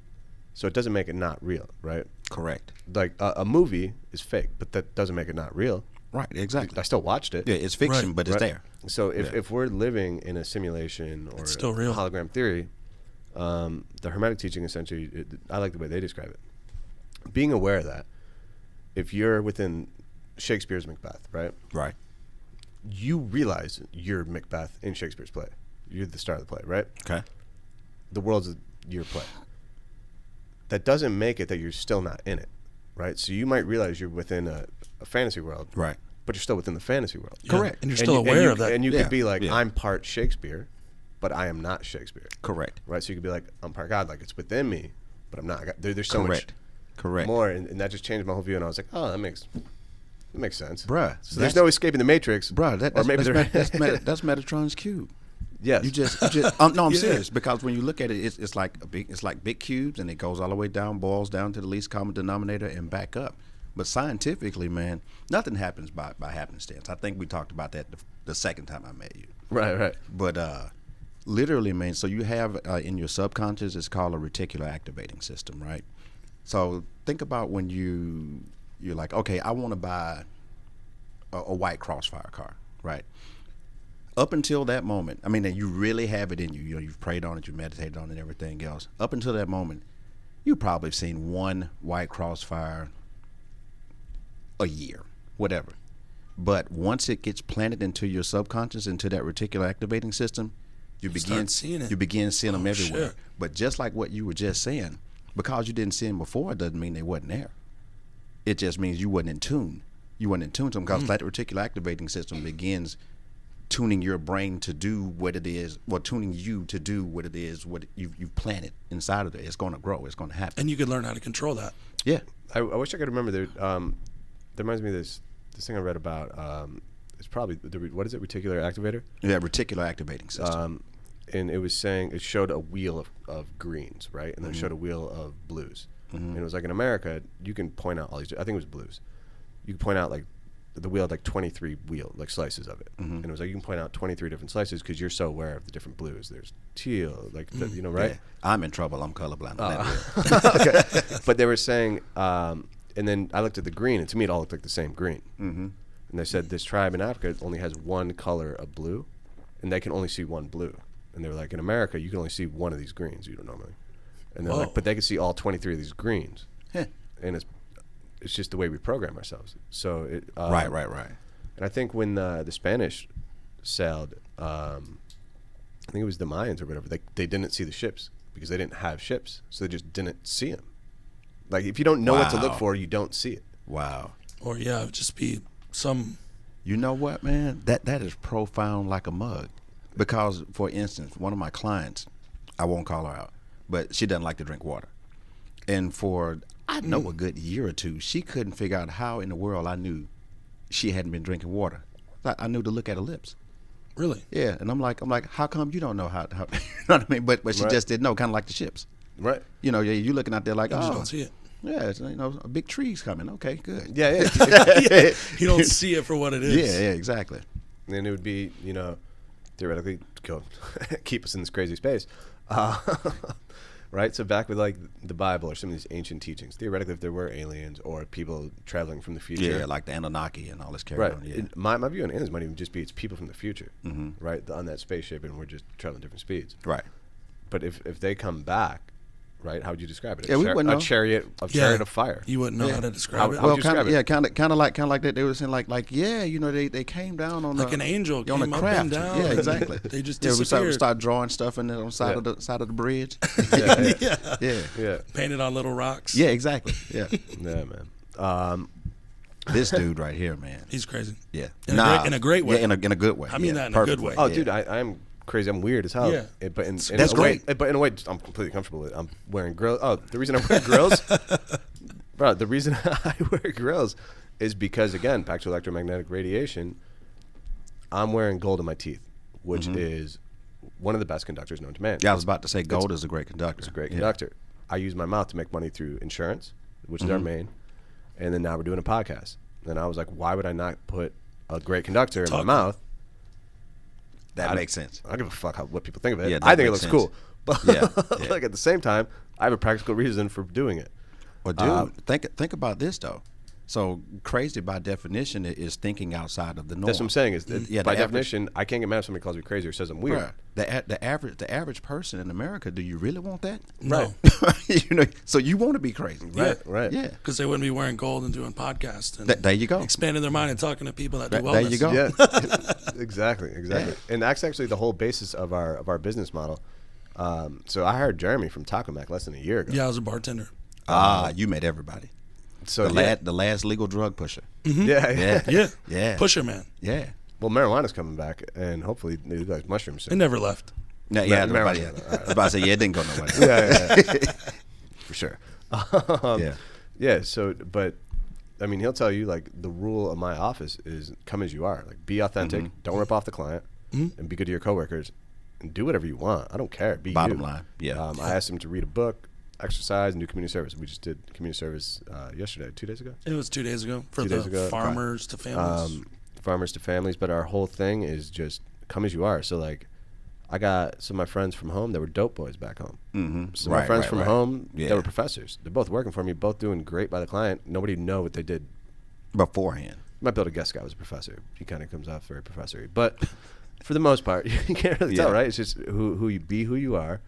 so it doesn't make it not real, right? Correct. Like a movie is fake, but that doesn't make it not real. Right. Exactly. I still watched it. Yeah, it's fiction, Right. but it's there. So if we're living in a simulation or It's still real. hologram theory, the Hermetic teaching essentially, I like the way they describe it. Being aware of that, if you're within Shakespeare's Macbeth, right? Right. You realize you're Macbeth in Shakespeare's play. You're the star of the play, right? Okay. The world's your play. That doesn't make it that you're still not in it, right? So you might realize you're within a fantasy world, Right. but you're still within the fantasy world. Yeah. Correct. And you're still aware of that. And you Yeah. could be like, Yeah. I'm part Shakespeare, but I am not Shakespeare, Correct. right? So you could be like, I'm part God, like it's within me, but I'm not. There's so Correct. much more, and that just changed my whole view. And I was like, oh, that makes sense, Bruh. So there's no escaping the Matrix, Bruh, or maybe there that's Metatron's cube. Yes. You just no, I'm serious, because when you look at it, it's like big cubes, and it goes all the way down, boils down to the least common denominator and back up. But scientifically, man, nothing happens by happenstance. I think we talked about that the second time I met you. right. But literally, man, so you have in your subconscious, it's called a reticular activating system, right? So think about when you're like, okay, I want to buy a white Crossfire car, right? Up until that moment, I mean, you really have it in you. You know, you've prayed on it, you meditated on it, and everything else. Up until that moment, you've probably seen one white Crossfire a year, whatever. But once it gets planted into your subconscious, into that reticular activating system, you begin seeing it. You begin seeing them everywhere. Shit. But just like what you were just saying, because you didn't see them before, it doesn't mean they wasn't there. It just means you wasn't in tune. You wasn't in tune to them, because that reticular activating system begins tuning your brain to do what it is, or tuning you to do what it is, what you've planted inside of it. It's going to grow. It's going to happen. And you could learn how to control that. Yeah. I wish I could remember there. That reminds me of this thing I read about. It's probably what is it? Reticular activator. Yeah, reticular activating system. And it was saying, it showed a wheel of greens, right? And then it showed a wheel of blues. And it was like, in America, you can point out all these, I think it was blues. You can point out like the wheel had like 23 slices of it, and it was like you can point out 23 different slices because you're so aware of the different blues. There's teal, like you know, right? Yeah. I'm in trouble. I'm colorblind. On that wheel. Okay. But they were saying, and then I looked at the green, and to me it all looked like the same green. Mm-hmm. And they said this tribe in Africa only has one color of blue, and they can only see one blue. And they were like, in America, you can only see one of these greens. You don't normally. And they're like, but they can see all 23 of these greens. Huh. And it's just the way we program ourselves. So it Right. And I think when the Spanish sailed, I think it was the Mayans or whatever, they didn't see the ships because they didn't have ships. So they just didn't see them. Like, if you don't know what to look for, you don't see it. Wow. Or, yeah, it'd just be some... You know what, man? That is profound like a mug. Because, for instance, one of my clients, I won't call her out, but she doesn't like to drink water. And for, I know, a good year or two, she couldn't figure out how in the world I knew she hadn't been drinking water. I knew to look at her lips. Really? Yeah, and I'm like, how come you don't know how you know what I mean? But she just didn't know, kind of like the ships. Right. You know, you looking out there like, You just don't see it. Yeah, it's, you know, a big tree's coming. Okay, good. Yeah. Yeah. You don't see it for what it is. Yeah, exactly. And then it would be, you know, theoretically, go keep us in this crazy space. Right? So back with like the Bible or some of these ancient teachings, theoretically, if there were aliens or people traveling from the future. Yeah, like the Anunnaki and all this carry Right. on. Yeah. My view on aliens might even just be it's people from the future, right? On that spaceship, and we're just traveling different speeds. Right. But if they come back, right, how would you describe it? Yeah, we wouldn't know. A chariot of fire. You wouldn't know how to describe it. How would you describe it? Yeah, kind of like that. They were saying like yeah, you know, they came down on like an angel on came a up craft. and down. Yeah, exactly. They just we disappeared. start drawing stuff on the side of the bridge. Yeah. Yeah. Painted on little rocks. Yeah, exactly. Yeah. Yeah, man. This dude right here, man. He's crazy. Yeah. In a great way. Yeah, in a good way. I mean yeah, that in a good way. Oh, yeah. dude, I'm crazy. I'm weird as hell. Yeah. But in That's a way, great. but in a way, I'm completely comfortable with it. I'm wearing grills. Oh, the reason I'm wearing grills, bro. The reason I wear grills is because, again, back to electromagnetic radiation. I'm wearing gold in my teeth, which is one of the best conductors known to man. Yeah, I was about to say gold is a great conductor. It's a great conductor. I use my mouth to make money through insurance, which is our main, and then now we're doing a podcast. And I was like, why would I not put a great conductor in my mouth? That makes sense. I don't give a fuck what people think of it. Yeah, I that think it makes looks sense. cool. But Yeah. like at the same time, I have a practical reason for doing it. Well, dude, think about this though. So crazy by definition is thinking outside of the norm. That's what I'm saying. Is that Yeah, by the average- definition, I can't get mad if somebody calls me crazy or says I'm weird. Bruh, the average person in America, do you really want that? No. You know, so you want to be crazy, Right, right. Yeah. Because they wouldn't be wearing gold and doing podcasts. And There you go. expanding their mind and talking to people that do There wellness. you go. Yeah, exactly. Yeah. And that's actually the whole basis of our business model. So I hired Jeremy from Taco Mac less than a year ago. Yeah, I was a bartender. You met everybody. So The last legal drug pusher. yeah. Yeah. Pusher man. Yeah. Well, marijuana's coming back, and hopefully they do like mushrooms They soon. never left. No, yeah, Marijuana. everybody. I was about to say, yeah, it didn't go nowhere. Yeah. For sure. Yeah. Yeah. So, but I mean, he'll tell you like the rule of my office is come as you are. Like, be authentic. Don't rip off the client, and be good to your coworkers, and do whatever you want. I don't care. Be Bottom you. line. Yeah. I asked him to read a book, exercise, and do community service. We just did community service yesterday, 2 days ago. It was 2 days ago for 2 the days ago. farmers to families. Farmers to families, but our whole thing is just come as you are. So like, I got some of my friends from home that were dope boys back home. Some of my friends from home that were professors. They're both working for me, both doing great by the client. Nobody know what they did Beforehand. You might be able to guess guy was a professor. He kind of comes off very professory, but for the most part, you can't really tell, right? It's just who you are,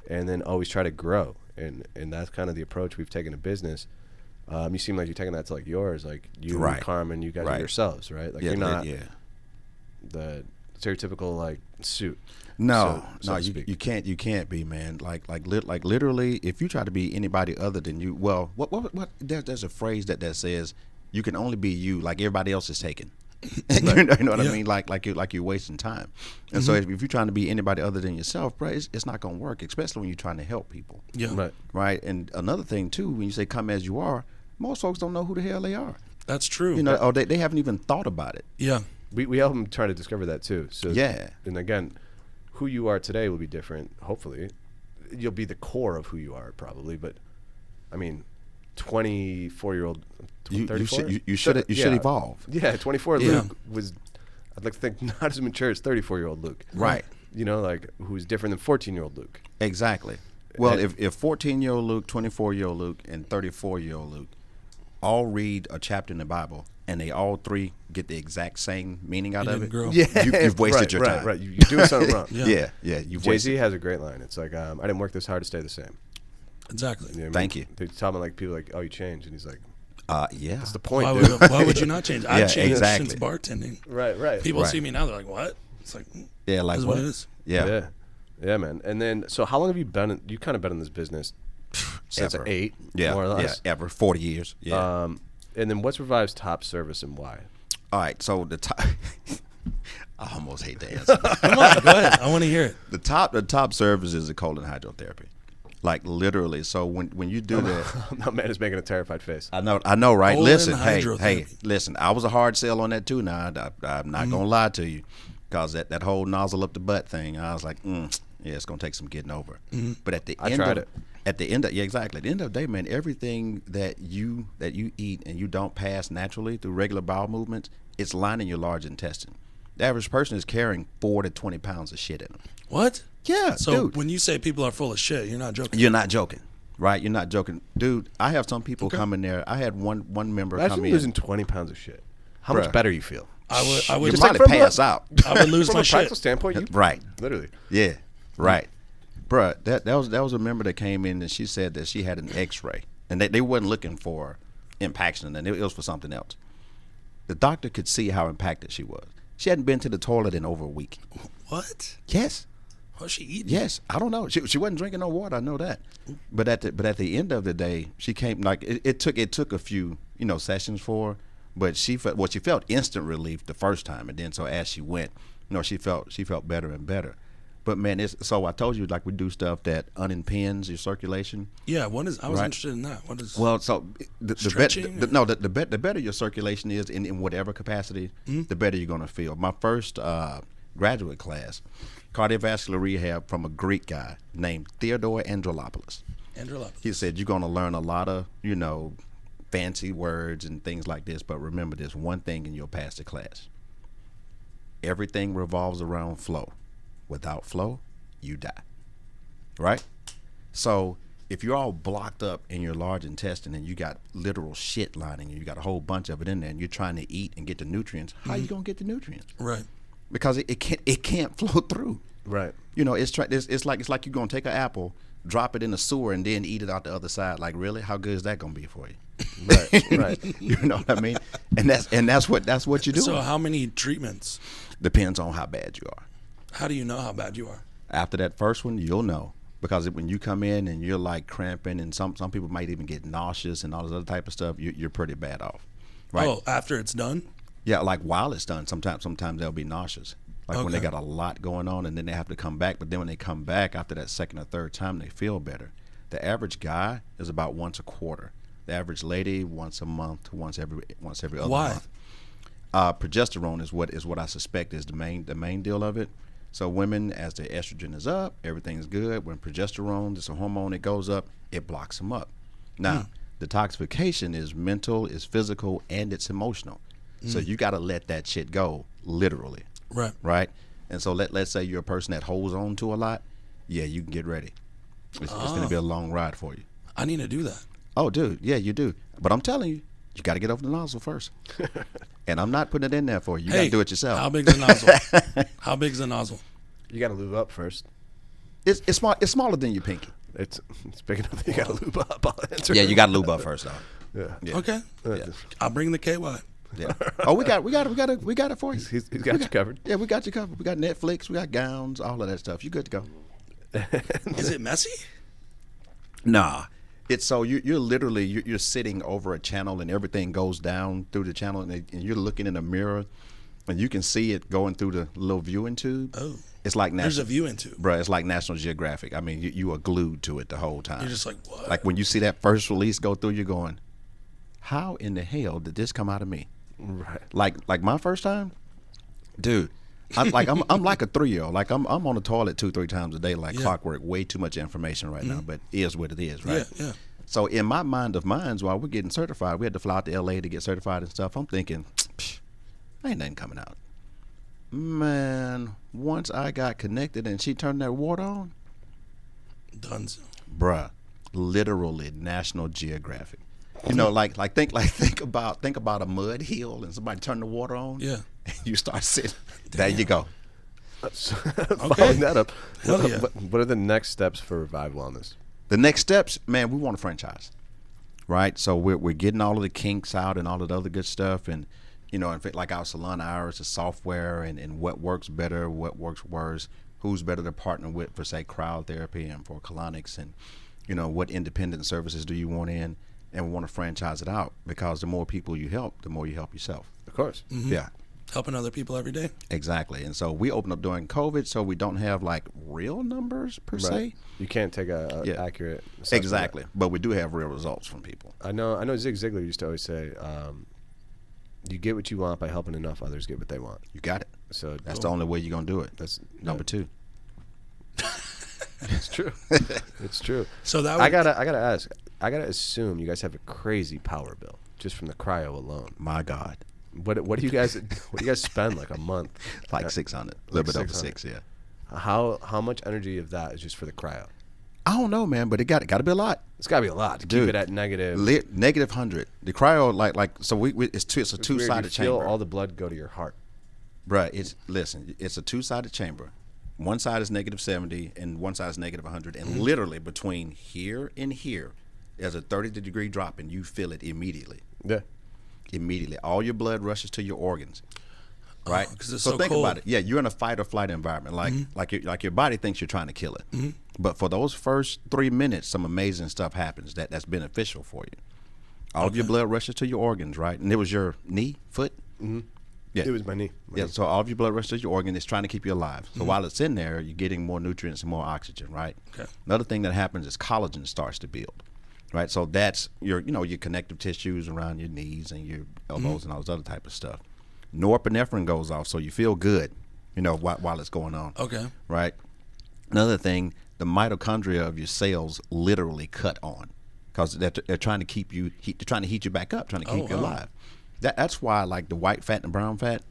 and then always try to grow, and that's kind of the approach we've taken to business. You seem like you're taking that to like yours, like you and Carmen, you guys are yourselves, right? Like you're not the stereotypical like suit. No, so no, you can't be, man. Like literally, if you try to be anybody other than you, well, what? There's a phrase that says you can only be you. Like everybody else is taken. You know what I mean? Like you're wasting time. And so if you're trying to be anybody other than yourself, bro, it's not gonna work. Especially when you're trying to help people. Yeah. Right. And another thing too, when you say come as you are, most folks don't know who the hell they are. That's true. You know, or they haven't even thought about it. Yeah. We help them try to discover that too. So yeah. And again, who you are today will be different. Hopefully, you'll be the core of who you are probably. But I mean, 24-year-old. You should evolve. Yeah, 24 Luke was, I'd like to think, not as mature as 34-year-old Luke. Right. You know, like who's different than 14-year-old Luke. Exactly. Well, if 14-year-old Luke, 24-year-old Luke, and 34-year-old Luke all read a chapter in the Bible, and they all three get the exact same meaning out of it, you've wasted your time. Right. You're doing something wrong. Yeah. Jay-Z has a great line. It's like, I didn't work this hard to stay the same. Exactly. You know what I mean? Thank you. They tell me, like, people like, oh, you changed. And he's like, yeah. That's the point, Why would you not change? I've changed since bartending. Right. People see me now, they're like, what? It's like, like, what it is. Yeah, man. And then, so how long have you been, you kind of been in this business since ever. 8, more or less? Yeah, ever. 40 years. Yeah. And then what's Revive's top service and why? All right, so the top, I almost hate the answer. Come on, go ahead. I want to hear it. The top service is the colon hydrotherapy. Like literally, so when you do that, that man is making a terrified face. I know, right? Colon Listen, hydrotherapy. hey, listen. I was a hard sell on that too. Now I'm not gonna lie to you, because that whole nozzle up the butt thing, I was like, yeah, it's gonna take some getting over. But at the end of the day, man, everything that you eat and you don't pass naturally through regular bowel movements, it's lining your large intestine. The average person is carrying 4 to 20 pounds of shit in them. What? Yeah. So dude, when you say people are full of shit, you're not joking. You're not joking, right? You're not joking, dude. I have some people come in there. I had one member come in losing 20 pounds of shit. How much better you feel? I would you probably pass out. I would lose from my a practical shit. standpoint. Right. Literally. Yeah. Right. Bruh, that was a member that came in and she said that she had an X-ray and they wasn't looking for impaction and it was for something else. The doctor could see how impacted she was. She hadn't been to the toilet in over a week. What? Yes. What's she eating? Yes. I don't know. She wasn't drinking no water. I know that. But at the end of the day, she came like it took a few sessions for her, but she felt instant relief the first time, and then so as she went, she felt better and better. But man, so I told you, like, we do stuff that unimpinges your circulation. Yeah, I was interested in that. What is? Well, so the better your circulation is in whatever capacity, the better you're gonna feel. My first graduate class, cardiovascular rehab, from a Greek guy named Theodore Androlopoulos. He said, you're gonna learn a lot of fancy words and things like this, but remember this one thing and you'll pass the class. Everything revolves around flow. Without flow, you die. Right? So if you're all blocked up in your large intestine and you got literal shit lining and you got a whole bunch of it in there and you're trying to eat and get the nutrients, how you gonna get the nutrients? Right. Because it can't flow through. Right. It's like you're gonna take an apple, drop it in the sewer, and then eat it out the other side. Like, really? How good is that gonna be for you? Right. You know what I mean? And that's what you do. So how many treatments? Depends on how bad you are. How do you know how bad you are? After that first one, you'll know, because when you come in and you're like cramping, and some people might even get nauseous and all this other type of stuff, you're pretty bad off. Right? Oh, after it's done? Yeah, like while it's done, sometimes they'll be nauseous. Like when they Okay. got a lot going on and then they have to come back. But then when they come back after that second or third time, they feel better. The average guy is about once a quarter. The average lady once a month, once every other Why? month. Progesterone is what I suspect is the main deal of it. So women, as their estrogen is up, everything's good. When progesterone, it's a hormone, it goes up, it blocks them up. Now, detoxification is mental, is physical, and it's emotional. So you got to let that shit go, literally. Right. Right? And so let's say you're a person that holds on to a lot. Yeah, you can get ready. It's going to be a long ride for you. I need to do that. Oh, dude, yeah, you do. But I'm telling you, you got to get over the nozzle first. And I'm not putting it in there for you. You got to do it yourself. How big's the nozzle? How big's the nozzle? You got to lube up first. It's small. It's smaller than your pinky. It's big enough that you got to lube up. I'll answer. Yeah, you got to lube up first, though. Yeah. Okay. Yeah. I'll bring the KY. Yeah. Oh, we got it for you. He's got you covered. Yeah, we got you covered. We got Netflix. We got gowns. All of that stuff. You good to go. Is it messy? Nah. It's so you're literally you're sitting over a channel and everything goes down through the channel and you're looking in a mirror and you can see it going through the little viewing tube. Oh. It's like There's a viewing tube. Bro, it's like National Geographic. I mean, you are glued to it the whole time. You're just like, what? Like when you see that first release go through, you're going, how in the hell did this come out of me? Right. Like my first time, dude. I'm like a 3-year-old. Like I'm on the toilet 2-3 times a day, like clockwork. Way too much information right now, but it is what it is, right? Yeah. So in my mind of minds, while we're getting certified, we had to fly out to LA to get certified and stuff. I'm thinking, ain't nothing coming out. Man, once I got connected and she turned that water on, done. Bruh, literally National Geographic. You know, like think about a mud hill and somebody turn the water on. Yeah. And you start sitting. There you go. Following that up, Hell yeah. what are the next steps for Revive Wellness? The next steps, man, we want a franchise, right? So we're getting all of the kinks out and all of the other good stuff, and you know, in fact, like our salon hours, the software and what works better, what works worse, who's better to partner with for say cryotherapy and for colonics, and you know what independent services do you want in, and we want to franchise it out because the more people you help, the more you help yourself. Of course. Mm-hmm. Yeah. Helping other people every day. Exactly. And so we opened up during COVID, so we don't have like real numbers per se. You can't take a accurate assessment. Exactly. But we do have real results from people. I know Zig Ziglar used to always say, you get what you want by helping enough others get what they want. You got it. So that's the only way you're gonna do it. That's number two. It's true. It's true. So that I gotta ask. I gotta assume you guys have a crazy power bill just from the cryo alone. My God. What do you guys spend like a month? Like 600, a little bit over 6, yeah. How much energy of that is just for the cryo? I don't know, man, but it got to be a lot. It's got to be a lot to Dude, keep it at negative. Negative 100. The cryo like so it's a two-sided chamber. Feel all the blood go to your heart. Bruh, it's a two-sided chamber. One side is negative 70 and one side is negative 100, and literally between here and here, there's a 30-degree drop, and you feel it immediately. Yeah. Immediately, all your blood rushes to your organs, right? Because it's so so think cold. about it. Yeah, you're in a fight or flight environment, like your body thinks you're trying to kill it, but for those first 3 minutes, some amazing stuff happens that's beneficial for you. All of your blood rushes to your organs, right? And it was your knee, foot. Mm-hmm. Yeah, it was my knee. So all of your blood rushes to your organ. It's trying to keep you alive. So while it's in there, you're getting more nutrients and more oxygen, right? Okay. Another thing that happens is collagen starts to build. Right, so that's your connective tissues around your knees and your elbows and all this other type of stuff. Norepinephrine goes off, so you feel good, while it's going on. Okay. Right. Another thing, the mitochondria of your cells literally cut on because they're trying to keep you, they're trying to heat you back up, trying to keep you alive. That's why, like the white fat and brown fat,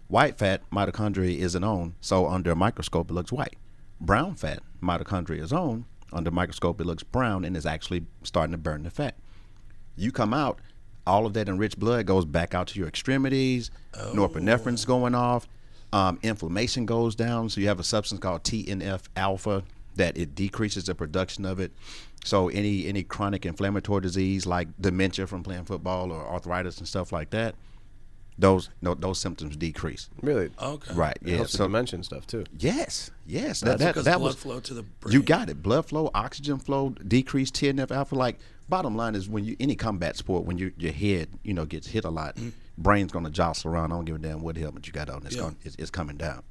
white fat mitochondria isn't on, so under a microscope it looks white. Brown fat mitochondria is on. Under a microscope, it looks brown and is actually starting to burn the fat. You come out, all of that enriched blood goes back out to your extremities. Norepinephrine's going off. Inflammation goes down. So you have a substance called TNF alpha that it decreases the production of it. So any chronic inflammatory disease like dementia from playing football or arthritis and stuff like that, those symptoms decrease. Really? Okay. Right. It Yeah. helps with dementia and stuff too. Yes. That's that because that blood was flow to the brain. You got it. Blood flow, oxygen flow, decreased TNF alpha. Like bottom line is when you any combat sport, when your head gets hit a lot, brain's gonna jostle around. I don't give a damn what helmet you got on. It's coming down.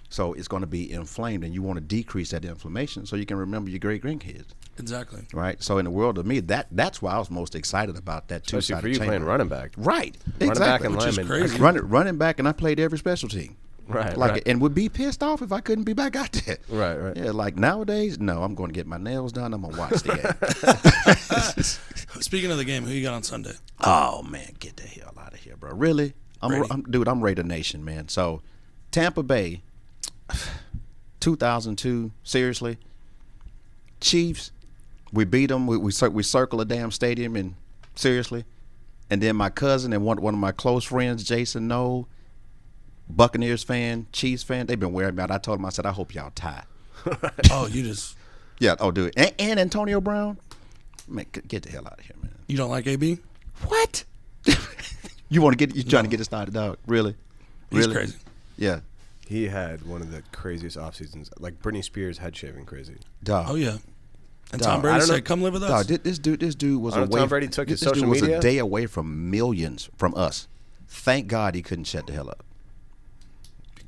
So it's going to be inflamed, and you want to decrease that inflammation so you can remember your great grandkids. Exactly. Right. So in the world of me, that's why I was most excited about that two-sided Especially for you chamber. playing running back. Right. Running Exactly. back and Which is lineman. crazy. Running back, and I played every specialty. Right. Like, right. and would be pissed off if I couldn't be back out there. Right. Yeah. Like nowadays, no, I'm going to get my nails done. I'm gonna watch the game. Speaking of the game, who you got on Sunday? Oh man, get the hell out of here, bro. Really? I'm Raider Nation, man. So Tampa Bay, 2002. Seriously, Chiefs. We beat them. We circle a damn stadium, and seriously. And then my cousin and one of my close friends, Jason Noel, Buccaneers fan, Chiefs fan, they've been wearing me out. I told them, I said, I hope y'all tie. Oh, you just Yeah. Oh, do it. And Antonio Brown. Man, get the hell out of here, man. you don't like AB? What? You trying to get it started, dog? Really? He's crazy. Yeah. He had one of the craziest off seasons, like Britney Spears head shaving crazy. Dog. Oh yeah. And Dog, Tom I Brady don't know- said, "Come live with us." Dog, this dude was I don't know, away. Tom Brady took his this dude social was media. a day away from millions from us. Thank God he couldn't shut the hell up.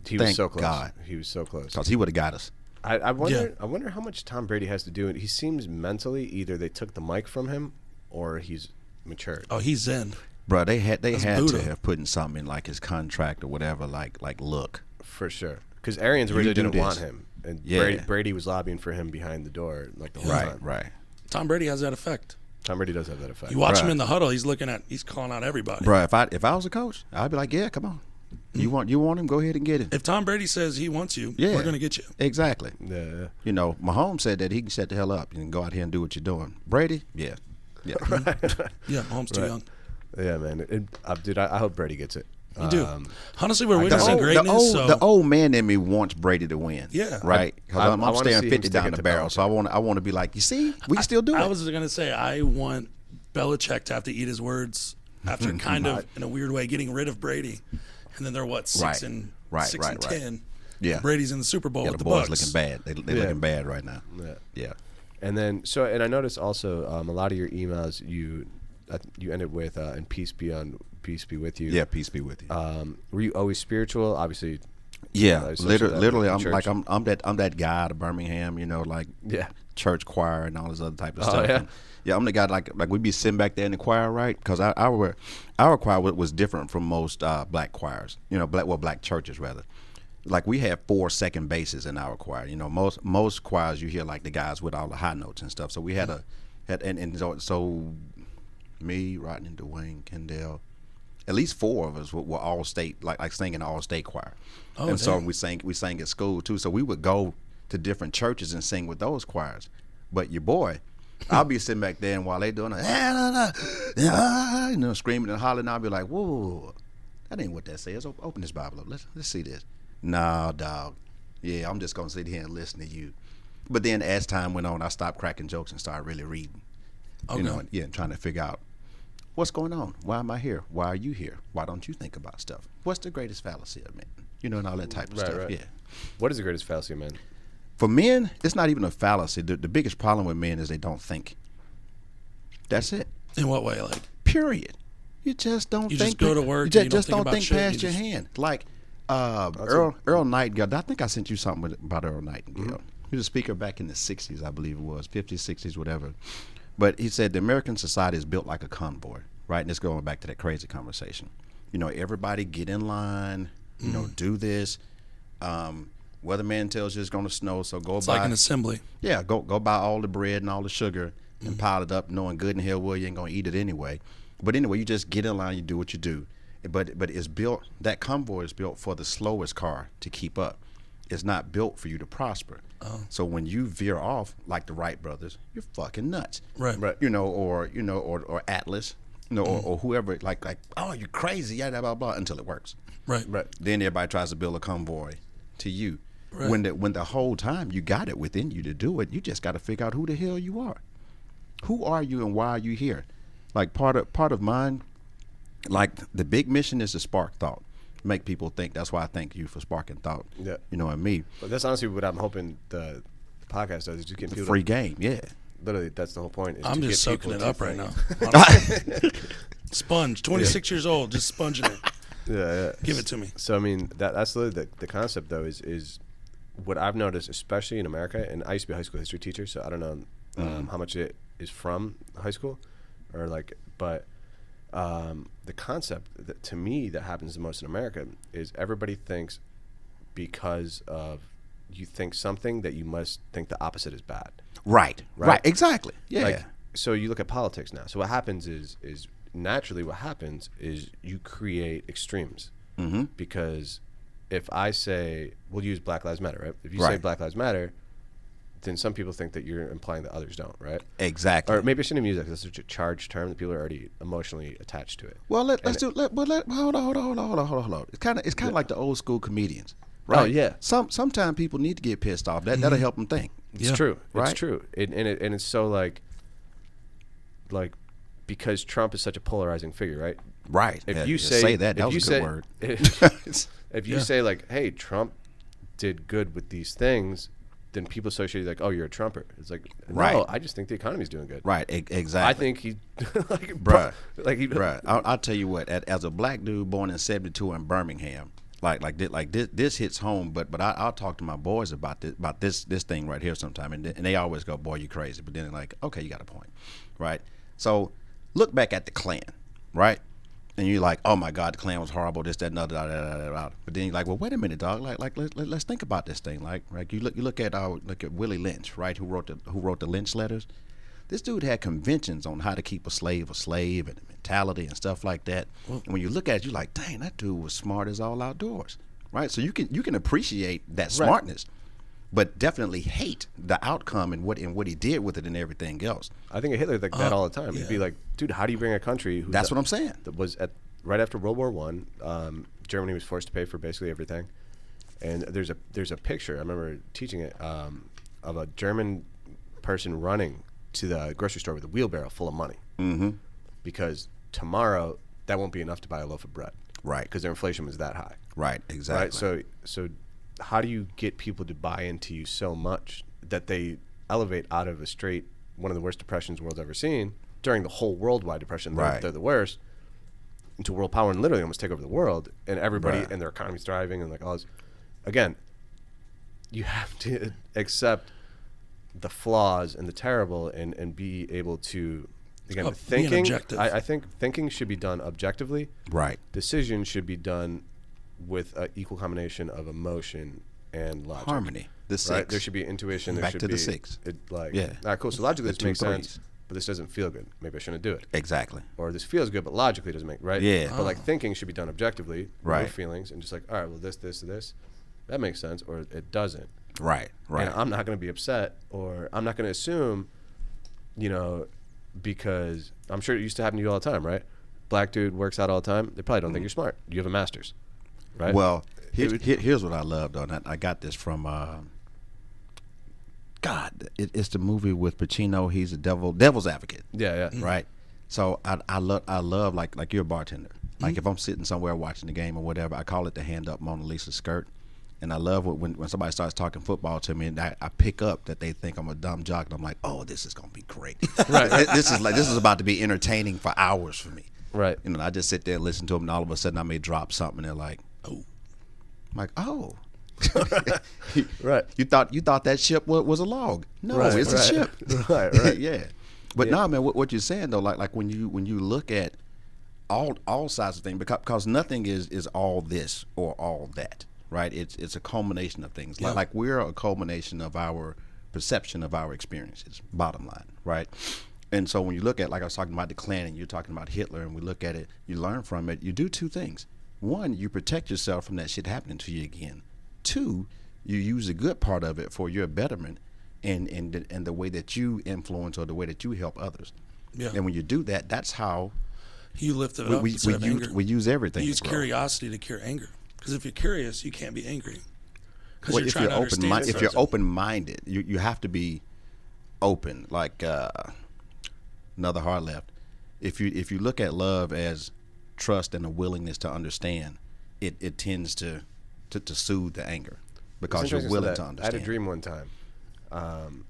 He was Thank so close. God. He was so close. Because he would have got us. I wonder how much Tom Brady has to do. He seems mentally either they took the mic from him or he's matured. Oh, he's zen. Bro, they had Buddha. to have put in something in like his contract or whatever, like look. For sure. Because Arians You originally do didn't this. want him. And Yeah. Brady was lobbying for him behind the door like the whole time. Right. Tom Brady has that effect. Tom Brady does have that effect. You watch him in the huddle. He's calling out everybody. Bro, if I was a coach, I'd be like, yeah, come on. You want him? Go ahead and get him. If Tom Brady says he wants you, we're gonna get you. Exactly. Yeah. You know, Mahomes said that he can shut the hell up and go out here and do what you're doing. Brady, yeah. Yeah, Mahomes too young. Yeah, man. Dude, I hope Brady gets it. You do. Honestly, we're witnessing greatness. The old man in me wants Brady to win. Yeah. Right? Because I'm staring 50 down the barrel. So I want to be like, you see, we can still do it. I was going to say, I want Belichick to have to eat his words after kind of, in a weird way, getting rid of Brady. And then they're, 6 and 10. Yeah. Brady's in the Super Bowl with the the boys Bucks. looking bad. They're looking bad right now. Yeah. And then, and I noticed also a lot of your emails, you ended with, and peace be with you. Yeah, peace be with you. Were you always spiritual? Obviously. Yeah, literally, I'm that guy out of Birmingham, church choir and all this other type of stuff. Yeah, I'm the guy like we'd be sitting back there in the choir, right? Because our choir was different from most black choirs, black churches rather. Like we had 4 second basses in our choir. Most choirs you hear like the guys with all the high notes and stuff. So we had so me, Rodney, Dwayne, Kendall, at least 4 of us were all state, like singing all state choir. Oh, and so we sang at school too. So we would go to different churches and sing with those choirs. But your boy, I'll be sitting back there and while they doing screaming and hollering, I'll be like, whoa, that ain't what that says. Open this Bible up. Let's see this. Nah, dog. Yeah, I'm just gonna sit here and listen to you. But then as time went on, I stopped cracking jokes and started really reading. Okay. And trying to figure out what's going on. Why am I here? Why are you here? Why don't you think about stuff? What's the greatest fallacy of men? And all that type of stuff. Right. Yeah. What is the greatest fallacy of men? For men, it's not even a fallacy. The biggest problem with men is they don't think. That's it. In what way? Like, period. You just don't think. You just go to work. You just don't think past your hand. Like Earl Nightingale. I think I sent you something about Earl Nightingale. Mm-hmm. He was a speaker back in the 60s, I believe it was, 50s, 60s, whatever. But he said the American society is built like a convoy, right? And it's going back to that crazy conversation. Everybody get in line, do this. Weatherman tells you it's going to snow, so go buy. It's like an assembly. Yeah, go buy all the bread and all the sugar and pile it up, knowing good and hell well you ain't going to eat it anyway. But anyway, you just get in line, you do what you do. But it's built, that convoy is built for the slowest car to keep up. It's not built for you to prosper. Oh. So when you veer off, like the Wright brothers, you're fucking nuts. Right. Or Atlas, or whoever, like, oh, you're crazy, yeah, blah, blah, blah, until it works. Right. Then everybody tries to build a convoy to you. Right. When the whole time you got it within you to do it, you just got to figure out who the hell you are. Who are you and why are you here? Like part of mine, like the big mission is to spark thought, make people think. That's why I thank you for sparking thought. Yeah, and me. But that's honestly what I'm hoping the podcast does is just get people free game. Yeah, literally that's the whole point. I'm just soaking it up right now. Sponge, 26 years old, just sponging it. Yeah. Give it to me. So I mean that's literally the concept though is what I've noticed, especially in America. And I used to be a high school history teacher, so I don't know how much it is from high school, or but the concept that to me that happens the most in America is everybody thinks because of you think something that you must think the opposite is bad. Right. Exactly. Yeah. So you look at politics now. So what happens is naturally what happens is you create extremes. Mm-hmm. Because if I say, we'll use Black Lives Matter, right? If you say Black Lives Matter, then some people think that you're implying that others don't, right? Exactly. Or maybe I shouldn't even use that because it's such a charged term that people are already emotionally attached to it. Well, hold on. It's kind of like the old school comedians, right? Oh yeah. Sometimes people need to get pissed off. That'll help them think. It's true. Right? It's true. And it's so like because Trump is such a polarizing figure, right? Right. If you say that was a good word. If you say like, hey, Trump did good with these things, then people associate like, oh, you're a Trumper. It's like, no, I just think the economy's doing good. Right, exactly. I think he, bruh. I'll tell you what. As a black dude born in '72 in Birmingham, this hits home. But I'll talk to my boys about this thing right here sometime, and they always go, boy, you crazy. But then they're like, okay, you got a point, right? So look back at the Klan, right? And you're like, oh my God, the Klan was horrible, this, that, and other, But then you're like, well, wait a minute, dog. Let's think about this thing. Like you look at Willie Lynch, right? Who wrote the Lynch letters. This dude had conventions on how to keep a slave and mentality and stuff like that. And when you look at it, you're like, dang, that dude was smart as all outdoors, right? So you can appreciate that smartness, but definitely hate the outcome and what he did with it and everything else. I think of Hitler like that all the time. He'd be like, dude, how do you bring a country who That's what I'm saying. That was right after World War I, Germany was forced to pay for basically everything. And there's a picture, I remember teaching it, of a German person running to the grocery store with a wheelbarrow full of money. Mm-hmm. Because tomorrow that won't be enough to buy a loaf of bread. Right. Because their inflation was that high. Right, exactly. Right. So how do you get people to buy into you so much that they elevate out of one of the worst depressions the world's ever seen during the whole worldwide depression? They're the worst, into world power and literally almost take over the world, and everybody and their economy's thriving and like all this. Again, you have to accept the flaws and the terrible and be able to, again, thinking. I think thinking should be done objectively. Right. Decisions should be done with an equal combination of emotion and logic. Harmony. The six. Right? There should be intuition. There Back should to be, the six. All Yeah. right, cool. So logically this makes 2 3s. sense, but this doesn't feel good. Maybe I shouldn't do it. Exactly. Or this feels good, but logically it doesn't make right. Yeah. But like thinking should be done objectively, right? With feelings and just like, all right, well this, that makes sense, or it doesn't. Right. And I'm not going to be upset, or I'm not going to assume, because I'm sure it used to happen to you all the time, right? Black dude works out all the time. They probably don't think you're smart. You have a master's, right? Well, here's what I love, though. And I got this from, it's the movie with Pacino. He's a devil's advocate. Yeah. Right. So I love like you're a bartender. Like if I'm sitting somewhere watching the game or whatever, I call it the hand up Mona Lisa skirt. And I love when somebody starts talking football to me, and I pick up that they think I'm a dumb jock, and I'm like, oh, this is gonna be great. Right. This is about to be entertaining for hours for me. Right. I just sit there and listen to them, and all of a sudden I may drop something, and they're like, oh. I'm like, oh. Right. You thought that ship was a log? No, it's a ship. Right. Yeah. But no, man, what you're saying though, like when you look at all sides of things, because nothing is all this or all that. Right, it's a culmination of things. Like we're a culmination of our perception of our experiences. Bottom line, right? And so when you look at, like I was talking about the Klan, and you're talking about Hitler, and we look at it, you learn from it. You do 2 things. 1, you protect yourself from that shit happening to you again. 2, you use the good part of it for your betterment, and the way that you influence or the way that you help others. Yeah. And when you do that, that's how you lift it up instead of anger. We use everything. You use curiosity to cure anger. Because if you're curious, you can't be angry. Because well, you're trying to understand. If you're open-minded, you have to be open. Like another hard left. If you look at love as trust and a willingness to understand, it tends to soothe the anger because you're willing to understand. I had a dream one time, and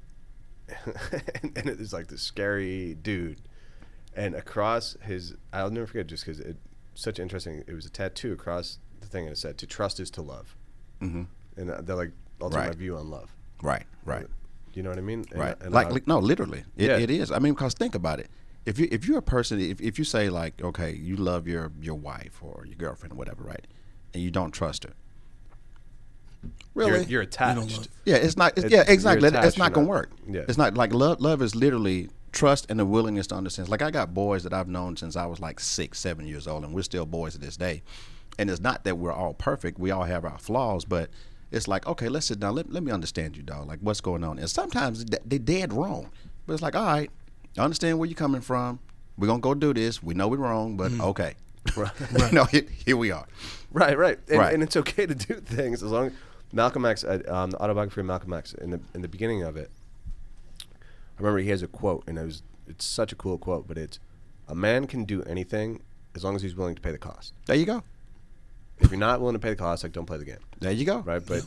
it was like this scary dude, and across his, I'll never forget, just because it's such interesting. It was a tattoo across the thing, and it said, "To trust is to love," and they're like, "Alter my view on love." Right. You know what I mean? And no, literally, it is. I mean, because think about it. If you're a person, if you say like, okay, you love your wife or your girlfriend or whatever, right, and you don't trust her, really, you're attached. It's not. Exactly. It's not gonna work. Yeah. It's not like love. Love is literally trust and the willingness to understand. Like I got boys that I've known since I was like 6, 7 years old, and we're still boys to this day. And it's not that we're all perfect. We all have our flaws, but it's like, okay, let's sit down. Let me understand you, dog. Like, what's going on? And sometimes they're dead wrong. But it's like, all right, I understand where you're coming from. We're going to go do this. We know we're wrong, but okay. Right. Here we are. Right. And it's okay to do things as long as Malcolm X, the autobiography of Malcolm X, in the beginning of it, I remember he has a quote, and it's such a cool quote, but it's, a man can do anything as long as he's willing to pay the cost. There you go. If you're not willing to pay the cost, like, don't play the game. There you go. Right? But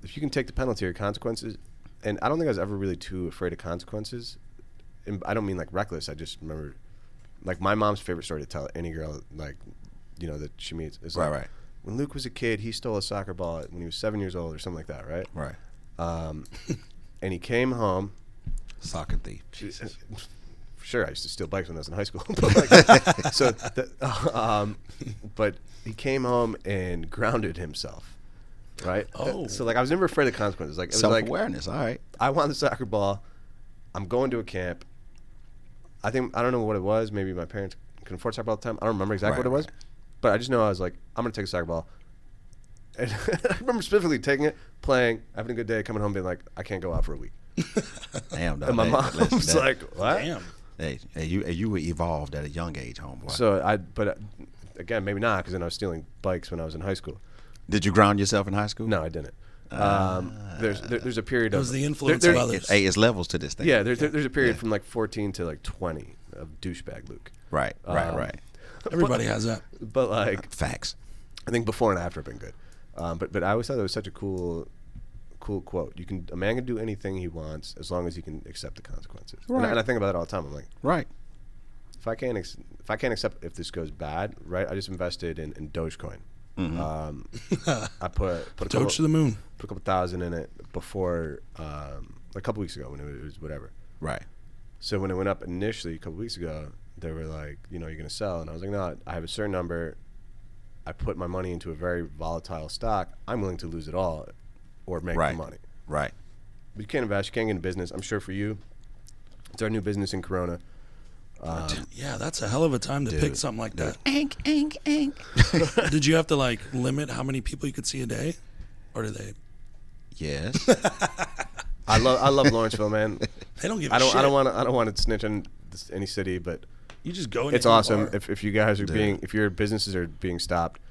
if you can take the penalty or consequences, and I don't think I was ever really too afraid of consequences. And I don't mean like reckless. I just remember, like, my mom's favorite story to tell any girl, like, that she meets is like, right. When Luke was a kid, he stole a soccer ball when he was 7 years old or something like that, right? Right. And he came home. Soccer thief. Jesus. Sure, I used to steal bikes when I was in high school. But but he came home and grounded himself, right? Oh. So like I was never afraid of consequences. Like it was self-awareness. All right. I want the soccer ball. I'm going to a camp. I don't know what it was. Maybe my parents couldn't afford soccer ball all the time. I don't remember exactly what it was, but I just know I was like, I'm gonna take a soccer ball. And I remember specifically taking it, playing, having a good day, coming home, being like, I can't go out for a week. Damn, dog. And my mom was like, what? Damn. Hey, you were evolved at a young age, homeboy. So but again, maybe not, because then I was stealing bikes when I was in high school. Did you ground yourself in high school? No, I didn't. There's a period It of was the influence of others. Hey, it's levels to this thing. Yeah, there's a period from like 14 to like 20 of douchebag Luke. Right. Everybody has that. But like, Facts. I think before and after have been good. But I always thought it was such a cool quote. A man can do anything he wants as long as he can accept the consequences. Right. And I think about it all the time. I'm like, Right. if I can't accept if this goes bad, right? I just invested in Dogecoin. I put a couple, Doge to the moon. put a couple thousand in it before a couple weeks ago when it was whatever. Right. So when it went up initially a couple weeks ago, they were like, you're going to sell, and I was like, no, I have a certain number. I put my money into a very volatile stock. I'm willing to lose it all or make the money. Right. But you can't invest. You can't get in business. I'm sure for you, it's our new business in Corona. Yeah, that's a hell of a time to pick something like that. Ink. Did you have to like limit how many people you could see a day, or do they? Yes. I love Lawrenceville, man. They don't give a shit. I don't want to snitch on any city, but You just go. It's awesome. If you guys are if your businesses are being stopped,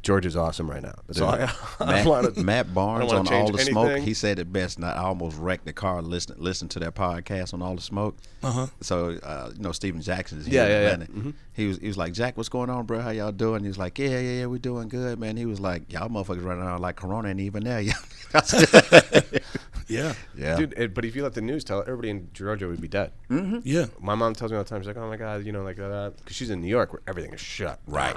Georgia's awesome right now. That's all I want. Matt Barnes on change All the Smoke, anything. he said it best. And I almost wrecked the car listening to their podcast on All the Smoke. So Steven Jackson is here. Yeah. Mm-hmm. He was like, Jack, what's going on, bro? How y'all doing? He was like, yeah, we're doing good, man. He was like, y'all motherfuckers running around like Corona ain't even there. Yeah. Dude, but if you let the news tell, everybody in Georgia would be dead. Mm-hmm. Yeah. My mom tells me all the time, she's like, oh my God, like that. Because she's in New York where everything is shut. Right.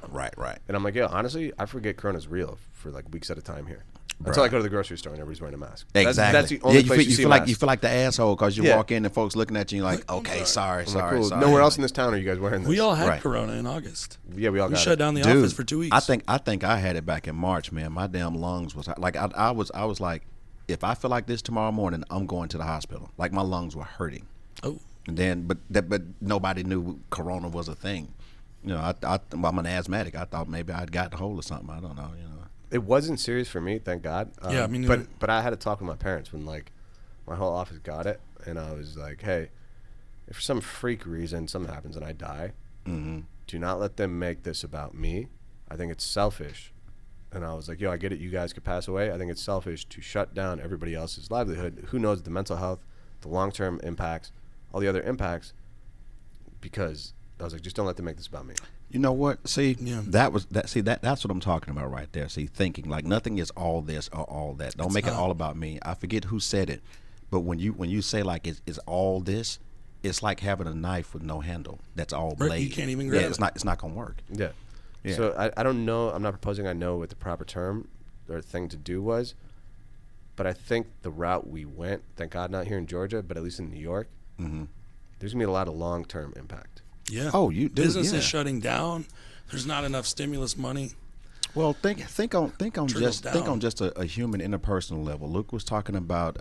And I'm like, yeah, honestly, I forget Corona's real for like weeks at a time here. Until I go to the grocery store and everybody's wearing a mask. Exactly. That's the only place you feel like the asshole because you walk in and folks looking at you and you're like, okay, sorry. Cool. Nowhere else in this town are you guys wearing this. We all had Corona in August. Yeah, we all got it. shut down the office for 2 weeks. I think I had it back in March, man. My damn lungs was like I was like, if I feel like this tomorrow morning, I'm going to the hospital. Like my lungs were hurting. Oh. And then, but nobody knew Corona was a thing. I'm an asthmatic. I thought maybe I'd gotten hold of something. I don't know. It wasn't serious for me, thank God. Yeah, I mean, but I had to talk with my parents when like my whole office got it, and I was like, hey, if for some freak reason something happens and I die, do not let them make this about me. I think it's selfish. And I was like, yo, I get it. You guys could pass away. I think it's selfish to shut down everybody else's livelihood. Who knows the mental health, the long-term impacts, all the other impacts, because I was like, just don't let them make this about me. You know what? See, that's what I'm talking about right there. See, thinking like nothing is all this or all that. Don't make it all about me. I forget who said it, but when you say like it's all this, it's like having a knife with no handle. That's all blade. You can't even grab it. It's not gonna work. Yeah. So I don't know. I'm not proposing I know what the proper term or thing to do was, but I think the route we went, thank God not here in Georgia, but at least in New York, there's going to be a lot of long-term impact. Yeah. Oh, you do. Business is shutting down. There's not enough stimulus money. Well, think on just a human interpersonal level. Luke was talking about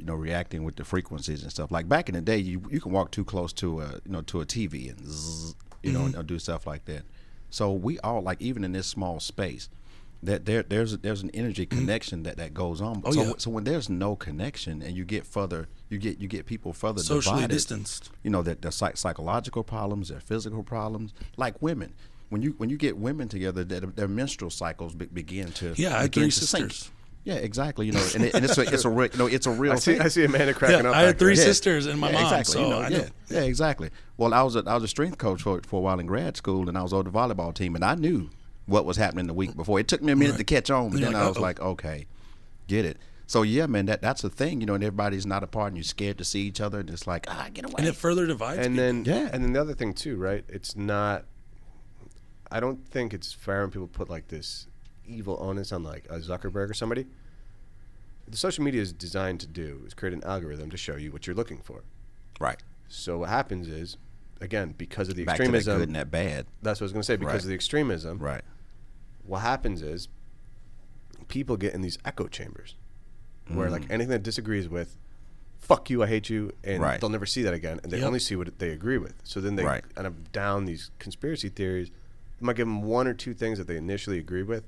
reacting with the frequencies and stuff. Like back in the day, you can walk too close to a TV and zzz, and do stuff like that. So we all, like, even in this small space, that there's an energy connection that goes on. So when there's no connection and you get people further socially divided, distanced. That there's psychological problems, their physical problems. Like women, when you get women together, their menstrual cycles begin to I had 3 sisters. Sink. Yeah, exactly. And it's a real thing. I see Amanda cracking up. I had 3 sisters and my mom. Exactly. So I know. Yeah, exactly. Well, I was a strength coach for a while in grad school, and I was on the volleyball team, and I knew what was happening the week before. It took me a minute to catch on, but then I was like, okay, get it. So yeah, man, that's the thing, and everybody's not apart, and you're scared to see each other, and it's like, get away. And it further divides people. And then the other thing too, right? It's not. I don't think it's fair when people put like this evil onus on like a Zuckerberg or somebody. The social media is designed to do is create an algorithm to show you what you're looking for. Right. So what happens is, again, because of the Back extremism, to that good and that bad. That's what I was going to say. Because of the extremism, right. What happens is, people get in these echo chambers, where like anything that disagrees with fuck you, I hate you, and Right. they'll never see that again, and they only see what they agree with. So then they Right. end up down these conspiracy theories. You might give them one or two things that they initially agree with,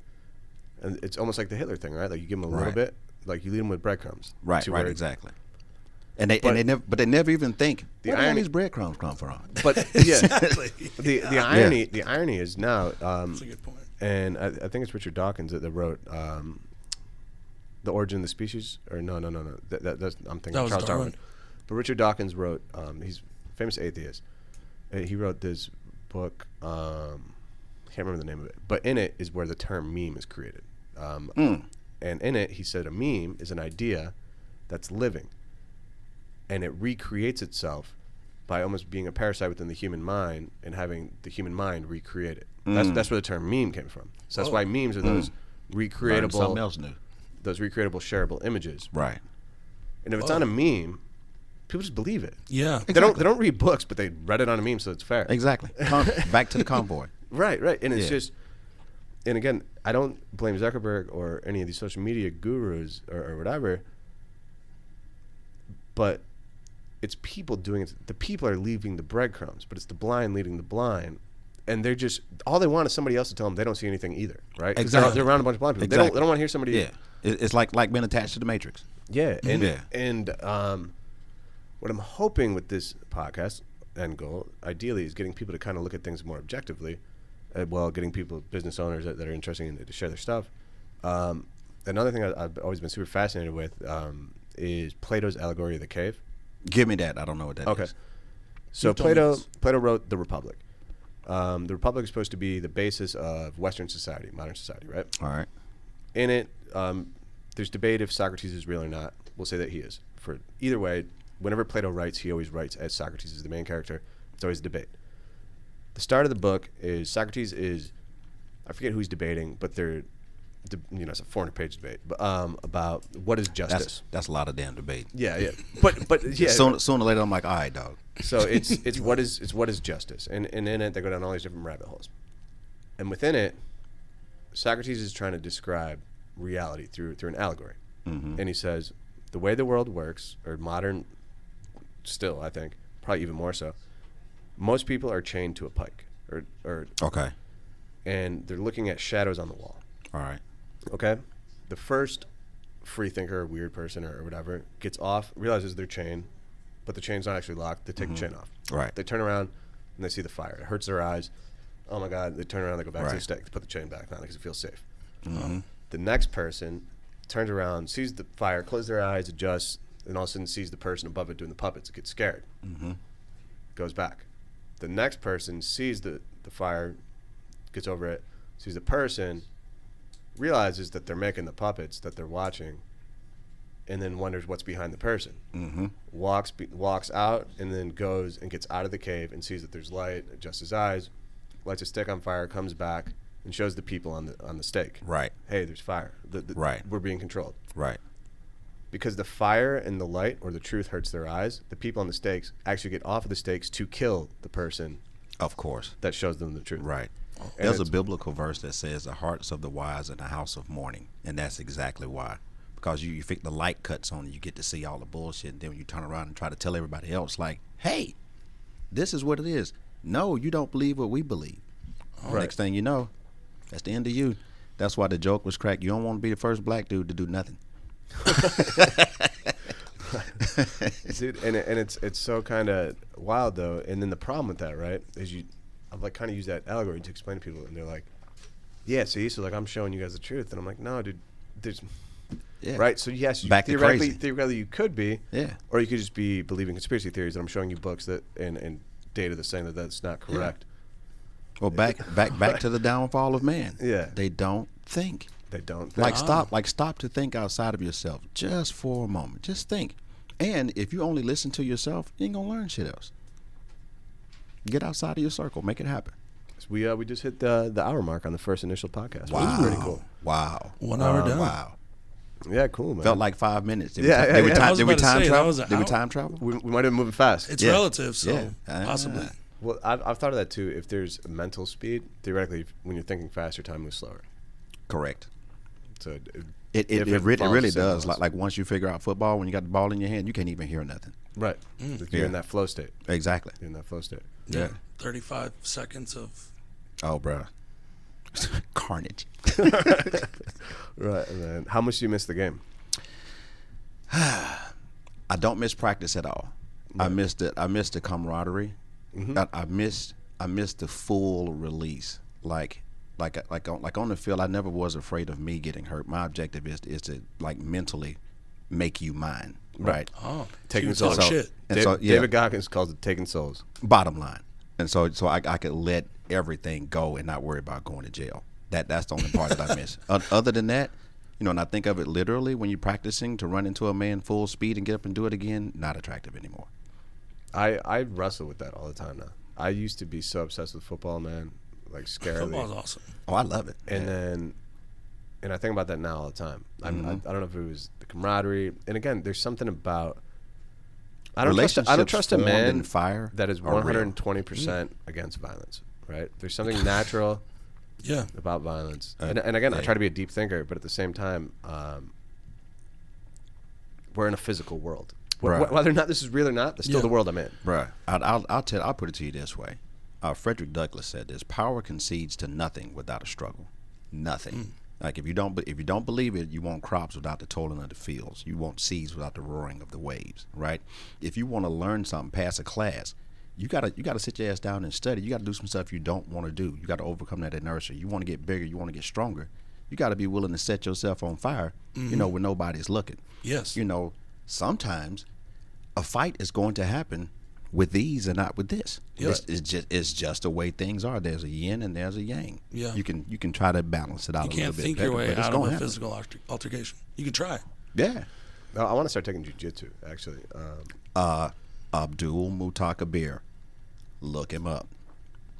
and it's almost like the Hitler thing, right? Like you give them a little Right. bit, like you lead them with breadcrumbs. Right, to right, where- exactly. And they never even think where all these breadcrumbs come from. But yeah, Exactly. the irony is now, That's a good point. and I think it's Richard Dawkins that wrote The Origin of the Species, or no. That's I'm thinking That was Charles Darwin. Darwin. But Richard Dawkins wrote. He's a famous atheist. He wrote this book. I can't remember the name of it, but in it is where the term meme is created. And in it, he said a meme is an idea that's living, and it recreates itself by almost being a parasite within the human mind and having the human mind recreate it. That's where the term meme came from. So that's why memes are those Learn recreatable, something else new. those recreatable, shareable images. Right. And if it's on a meme, people just believe it. Yeah. They don't read books, but they read it on a meme, so it's fair. Exactly. Back to the convoy. Right. And it's Yeah. just, and again, I don't blame Zuckerberg or any of these social media gurus or whatever, but it's people doing it. The people are leaving the breadcrumbs, but it's the blind leading the blind. And they're just, all they want is somebody else to tell them they don't see anything either, right? 'Cause Exactly. They're around a bunch of blind people. Exactly. They don't want to hear somebody. Yeah. It's like being attached to the Matrix. Yeah. And, Yeah. and what I'm hoping with this podcast, end goal, ideally, is getting people to kind of look at things more objectively, getting people, business owners that are interested in to share their stuff. Another thing I've always been super fascinated with is Plato's Allegory of the Cave. Give me that. I don't know what that is. Okay. So You've told me this. Plato wrote The Republic. The Republic is supposed to be the basis of Western society, modern society, right? All right. In it, there's debate if Socrates is real or not. We'll say that he is. For either way, whenever Plato writes, he always writes as Socrates is the main character. It's always a debate. The start of the book is Socrates is, I forget who he's debating, but it's a 400-page debate, but about what is justice. That's a lot of damn debate. Yeah. But yeah. Sooner or later, I'm like, all right, dog. So it's what is justice, and in it they go down all these different rabbit holes, and within it, Socrates is trying to describe reality through an allegory, and he says the way the world works, or modern, still I think probably even more so, most people are chained to a pike, or Okay. and they're looking at shadows on the wall. All right. Okay, the first free thinker, or weird person, or whatever gets off, realizes they're chained, but the chain's not actually locked. They take the chain off. Right. They turn around and they see the fire. It hurts their eyes. Oh my God! They turn around. They go back to the Right. stake. They put the chain back on because it feels safe. The next person turns around, sees the fire, closes their eyes, adjusts, and all of a sudden sees the person above it doing the puppets. Gets scared. Goes back. The next person sees the fire, gets over it, sees the person, realizes that they're making the puppets that they're watching, and then wonders what's behind the person. Walks out, and then goes and gets out of the cave and sees that there's light, adjusts his eyes, lights a stick on fire, comes back and shows the people on the stake. Right. Hey, there's fire. Right. We're being controlled. Right. Because the fire and the light or the truth hurts their eyes, the people on the stakes actually get off of the stakes to kill the person Of course. that shows them the truth. Right. And There's a it's- biblical verse that says the hearts of the wise in the house of mourning, and that's exactly why. Because you think the light cuts on you get to see all the bullshit, and then when you turn around and try to tell everybody else, like, hey, this is what it is. No, you don't believe what we believe. Right. Next thing you know, that's the end of you. That's why the joke was cracked. You don't want to be the first black dude to do nothing. Dude, and it's so kind of wild though. And then the problem with that, right, is I've like kind of used that allegory to explain to people, and they're like, "Yeah, see, so like I'm showing you guys the truth," and I'm like, "No, dude, there's." Yeah. Right, so yes, Back to crazy. theoretically you could be, Yeah. or you could just be believing conspiracy theories. And I'm showing you books that and data that's saying that that's not correct. Well, back to the downfall of man. Yeah. They don't think. They don't Stop to think outside of yourself just for a moment. Just think. And if you only listen to yourself, you ain't gonna learn shit else. Get outside of your circle. Make it happen. We just hit the hour mark on the first initial podcast. Wow. Which is pretty cool. Wow. 1 hour done. Wow. Yeah, cool, man. Felt like 5 minutes. Did Yeah, we yeah. time, I was did we about to time say, that travel? was an Did we hour. time travel? we might have been moving fast. It's Yeah. relative, so Yeah. possibly. Well, I've thought of that too. If there's mental speed, theoretically, when you're thinking faster, time moves slower. Correct. So It really does. Like once you figure out football, when you got the ball in your hand, you can't even hear nothing. Right. You're in that flow state. Exactly. You're in that flow state. Yeah. 35 seconds of. Oh, bro. Carnage. Right. And then how much do you miss the game? I don't miss practice at all. Right. I missed the camaraderie. Mm-hmm. I missed the full release. Like on the field, I never was afraid of me getting hurt. My objective is to like mentally make you mine. Right. Oh, taking souls. Shit. And David Goggins calls it taking souls. Bottom line. And so I could let everything go and not worry about going to jail. That's the only part that I miss. Other than that, and I think of it literally when you're practicing to run into a man full speed and get up and do it again, not attractive anymore. I wrestle with that all the time now. I used to be so obsessed with football, man. Like scarily. Football's awesome. Oh, I love it. And I think about that now all the time. I don't know if it was the camaraderie. And again, there's something about I don't trust a man fire that is 120% against violence. Right? There's something natural. Yeah. About violence. And again, I try to be a deep thinker, but at the same time, we're in a physical world. Right. Whether or not this is real or not, that's still the world I'm in. Right. I'll put it to you this way. Frederick Douglass said this: power concedes to nothing without a struggle. Nothing. Like if you don't believe it, you want crops without the tolling of the fields. You want seas without the roaring of the waves. Right? If you want to learn something, pass a class, you gotta sit your ass down and study. You gotta do some stuff you don't want to do. You gotta overcome that inertia. You want to get bigger. You want to get stronger. You gotta be willing to set yourself on fire. When nobody's looking. Yes. Sometimes a fight is going to happen with these and not with this. Yeah. It's just the way things are. There's a yin and there's a yang. Yeah. You can try to balance it out a little bit. You can't think better, your way out of a happen. physical altercation. You can try. Yeah. I want to start taking jiu-jitsu, actually. Abdul Mutakabir. Look him up.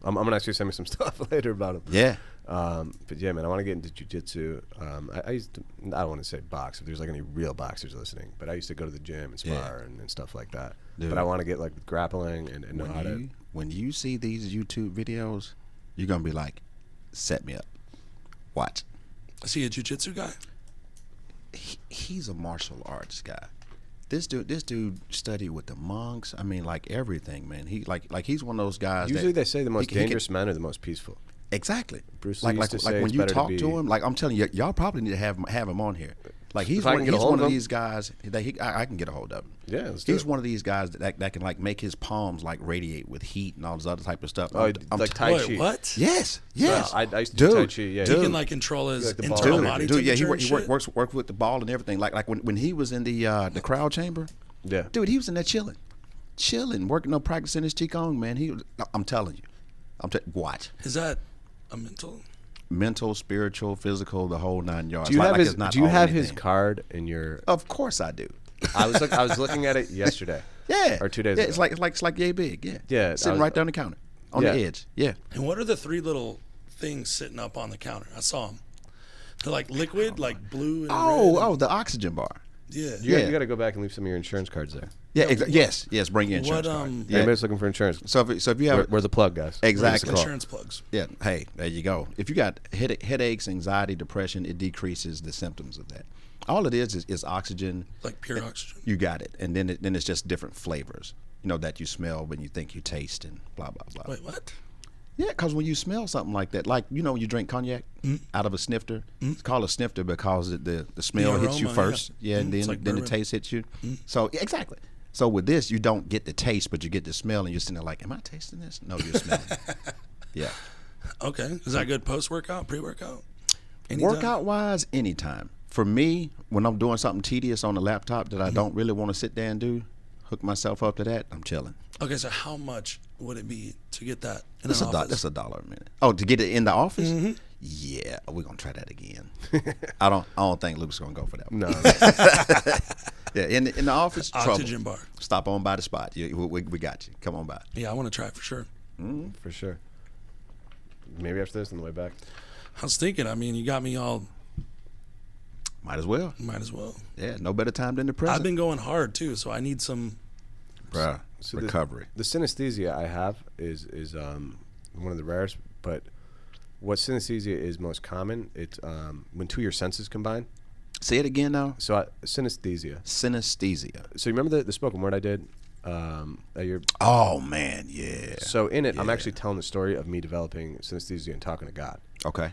I'm going to actually send me some stuff later about him. Yeah. But yeah, man, I want to get into jiu-jitsu. I used to, I don't want to say box if there's like any real boxers listening, but I used to go to the gym and spar and stuff like that. Dude, but I want to get like grappling and know how to. When you see these YouTube videos, you're going to be like, set me up. Watch. Is he a jiu-jitsu guy? He's a martial arts guy. This dude studied with the monks. I mean, like everything, man. He like he's one of those guys. Usually they say the most dangerous men are the most peaceful. Exactly. Bruce Lee used to say when you talk to him, like I'm telling you, y'all probably need to have him on here. Like he's one of these guys that I can get a hold of him. Yeah, he's one of these guys that can like make his palms like radiate with heat and all this other type of stuff. Oh, like Tai Chi. What? Yes. Well, I used to do Tai Chi. Yeah, he can like control his internal body temperature. Yeah, he works with the ball and everything. Like when he was in the crowd chamber. Yeah, dude, he was in there chilling, working on practicing his qigong, man. I'm telling you, watch. Is that a mental, spiritual, physical, the whole 9 yards? Do you have his card in your? Of course I do. I was looking at it yesterday. Yeah, or 2 days ago. It's like yay big. Yeah, yeah, sitting right down the counter on the edge. Yeah. And what are the three little things sitting up on the counter? I saw them. They're like liquid, like blue and red. The oxygen bar. Yeah. You got to go back and leave some of your insurance cards there. Yeah. Yes. Bring your insurance card. Yeah. Anybody's looking for insurance. So if you have, where's the plug, guys? Exactly. Insurance plugs. Yeah. Hey, there you go. If you got headaches, anxiety, depression, it decreases the symptoms of that. All it is oxygen. Like pure oxygen. You got it. And then it's just different flavors. That you smell when you think you taste and blah blah blah. Wait, what? Yeah, because when you smell something like that, like when you drink cognac out of a snifter, it's called a snifter because the smell hits you first, and then the taste hits you. So exactly. So with this, you don't get the taste, but you get the smell, and you're sitting there like, "Am I tasting this?" No, you're smelling. Yeah. Okay. Is that good post-workout, pre-workout? Workout-wise, anytime. For me, when I'm doing something tedious on the laptop that I don't really want to sit there and do, hook myself up to that, I'm chilling. Okay, so how much would it be to get that in an office? That's $1 a minute. Oh, to get it in the office? Mm-hmm. Yeah, we're gonna try that again. I don't think Luke's gonna go for that one. No. Yeah, in the office, oxygen trouble. Bar. Stop on by the spot. We got you. Come on by. Yeah, I want to try it for sure. For sure. Maybe after this on the way back. I was thinking. I mean, you got me all. Might as well. Yeah, no better time than the present. I've been going hard too, so I need some. Bruh, recovery. The synesthesia I have is one of the rarest, but what synesthesia is most common, it's when two of your senses combine. Say it again now. So synesthesia. Synesthesia. So you remember the spoken word I did? Oh man, yeah. So in it, I'm actually telling the story of me developing synesthesia and talking to God. Okay.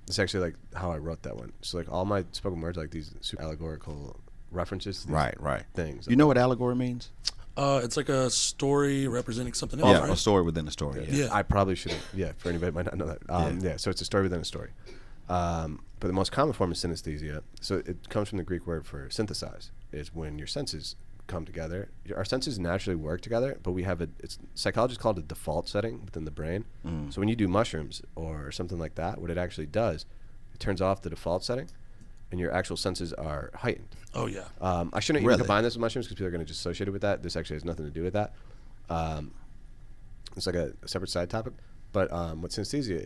It's actually like how I wrote that one. So like all my spoken words, like these super allegorical references to these things. You know what allegory means? It's like a story representing something else. Yeah, right? a story within a story. Yeah. I probably should have. Yeah, for anybody who might not know that. Yeah. So it's a story within a story. But the most common form is synesthesia. So it comes from the Greek word for synthesize. Is when your senses come together. Our senses naturally work together, but we have it's psychologists call it a default setting within the brain. So when you do mushrooms or something like that, what it actually does, it turns off the default setting, and your actual senses are heightened. Oh yeah. I shouldn't even combine this with mushrooms because people are going to just associate it with that. This actually has nothing to do with that. It's like a separate side topic. But what synesthesia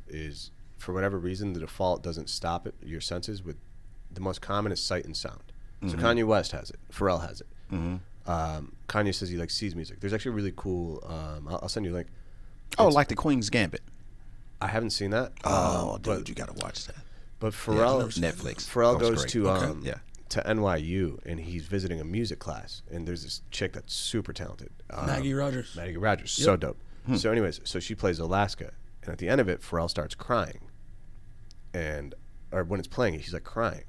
is for whatever reason the default doesn't stop your senses. With the most common is sight and sound. So Kanye West has it. Pharrell has it. Kanye says he sees music. There's actually a really cool. I'll send you a link. Oh, like the Queen's Gambit. I haven't seen that. Dude, you got to watch that. But Pharrell, Netflix. Pharrell goes great. to NYU and he's visiting a music class. And there's this chick that's super talented. Maggie Rogers. So dope. So anyways, so she plays Alaska. And at the end of it, Pharrell starts crying. Or when it's playing, he's like crying.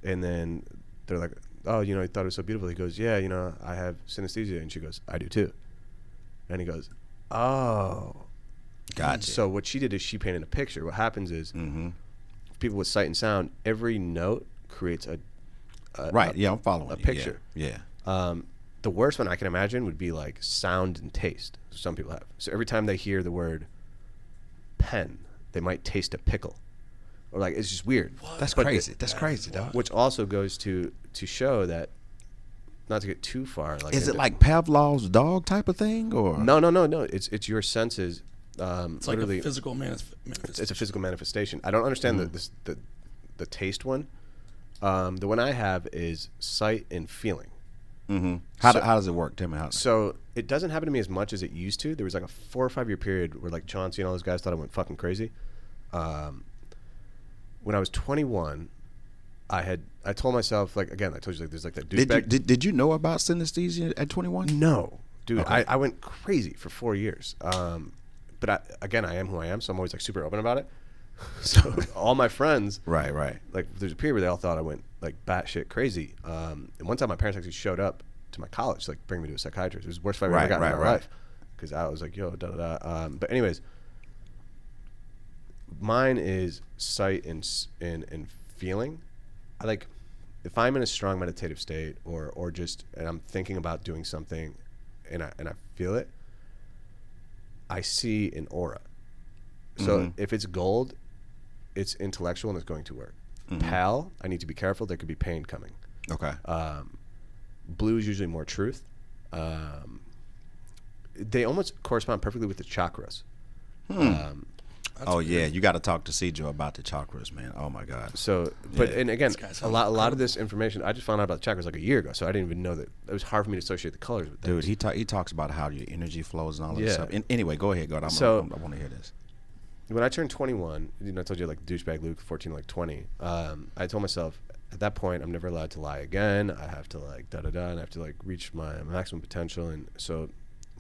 And then they're like, oh, he thought it was so beautiful. He goes, yeah, I have synesthesia. And she goes, I do too. And he goes, oh. Gotcha. So what she did is she painted a picture. What happens is people with sight and sound, every note creates a I'm following a picture. Yeah. The worst one I can imagine would be like sound and taste. Some people have. So every time they hear the word pen, they might taste a pickle. Or it's just weird. What? That's crazy. That's crazy, dog. Which also goes to show that, not to get too far. Is it like Pavlov's dog type of thing, or no? It's your senses. It's like a physical manifestation. It's a physical manifestation. I don't understand the taste one. The one I have is sight and feeling. How does it work? Tell me how. So it doesn't happen to me as much as it used to. There was like a 4 or 5 year period where Chauncey and all those guys thought I went fucking crazy. When I was 21, I told myself, again, I told you, there's that douchebag. Did you know about synesthesia at 21? No, dude. Okay. I went crazy for 4 years. But I am who I am, so I'm always super open about it. So all my friends, right. There's a period where they all thought I went batshit crazy. And one time my parents actually showed up to my college, bring me to a psychiatrist. It was the worst fight I ever got in my life, because I was like, yo, da da da. But anyways, mine is sight and feeling. If I'm in a strong meditative state or just and I'm thinking about doing something, and I feel it, I see an aura. So if it's gold, it's intellectual and it's going to work. Pal, I need to be careful. There could be pain coming. Okay. Blue is usually more truth. They almost correspond perfectly with the chakras. You got to talk to Cedro about the chakras, man. Oh my God. So, and again, a lot of this information I just found out about the chakras a year ago, so I didn't even know that. It was hard for me to associate the colors with things. Dude, he talks about how your energy flows and all that stuff. Anyway, go ahead, God. I want to hear this. When I turned 21, I told you douchebag Luke, 14 to 20. I told myself at that point I'm never allowed to lie again. I have to and I have to reach my maximum potential. And so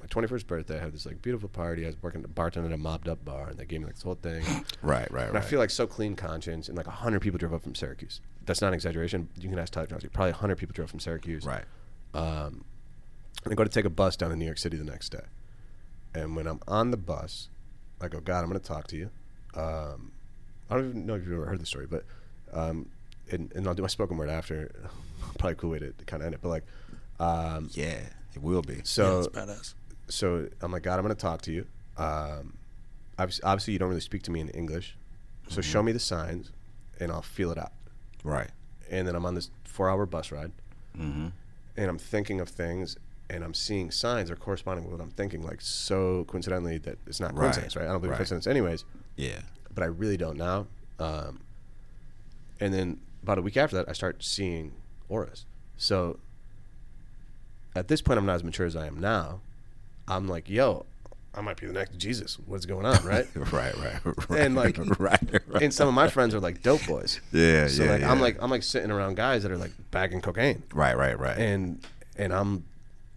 my 21st birthday, I had this beautiful party. I was working bartending at a mobbed up bar, and they gave me this whole thing. Right. And I feel so clean conscience, and 100 people drove up from Syracuse. That's not an exaggeration. You can ask Todd. Probably 100 people drove from Syracuse. Right. And I go to take a bus down to New York City the next day. And when I'm on the bus, I go, God, I'm going to talk to you. I don't even know if you've ever heard the story, but and I'll do my spoken word after. Probably a cool way to kind of end it, but yeah, it will be. So it's badass. So I'm like, God, I'm going to talk to you. Obviously, you don't really speak to me in English, so show me the signs, and I'll feel it out. Right. And then I'm on this 4-hour bus ride, and I'm thinking of things, and I'm seeing signs are corresponding with what I'm thinking, so coincidentally that it's not coincidence, right? I don't believe in coincidence anyways. Yeah. But I really don't now. And then about a week after that, I start seeing auras. So at this point, I'm not as mature as I am now. I'm like, yo, I might be the next Jesus. What's going on, right? right. And like, right. And some of my friends are like dope boys. Yeah, so yeah. like, yeah. I'm like sitting around guys that are like bagging cocaine. Right. And I'm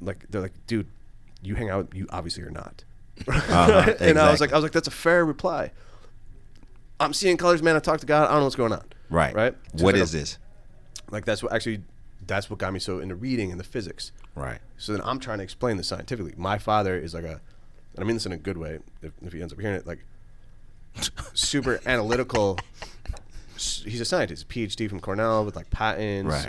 like, they're like, dude, you hang out. You obviously are not. Exactly. And I was like, that's a fair reply. I'm seeing colors, man. I talk to God. I don't know what's going on. Right. So what like, is this? Like that's what got me so into reading and the physics. Right. So then I'm trying to explain this scientifically. My father is like and I mean this in a good way, if he ends up hearing it, like super analytical. He's a scientist, PhD from Cornell with like patents,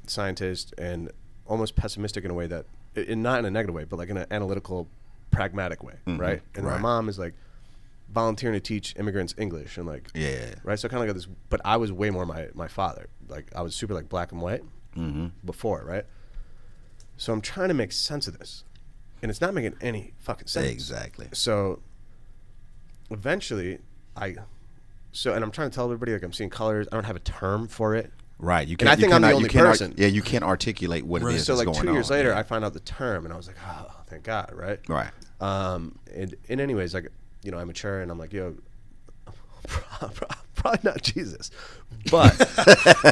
scientist, and almost pessimistic in a way that, not in a negative way, but like in an analytical, pragmatic way, right? And my mom is like volunteering to teach immigrants English and like, right? So I kind of got this, but I was way more my father. Like I was super like black and white before, right? So I'm trying to make sense of this, and it's not making any fucking sense. Exactly. So eventually and I'm trying to tell everybody like I'm seeing colors. I don't have a term for it. Right. And I think I'm the only person. You can't articulate what it is So that's like going 2 years on. later, I find out the term, and I was like, oh, thank God, right? Right. And anyways, like, you know, I mature, and I'm like, yo, probably not Jesus, but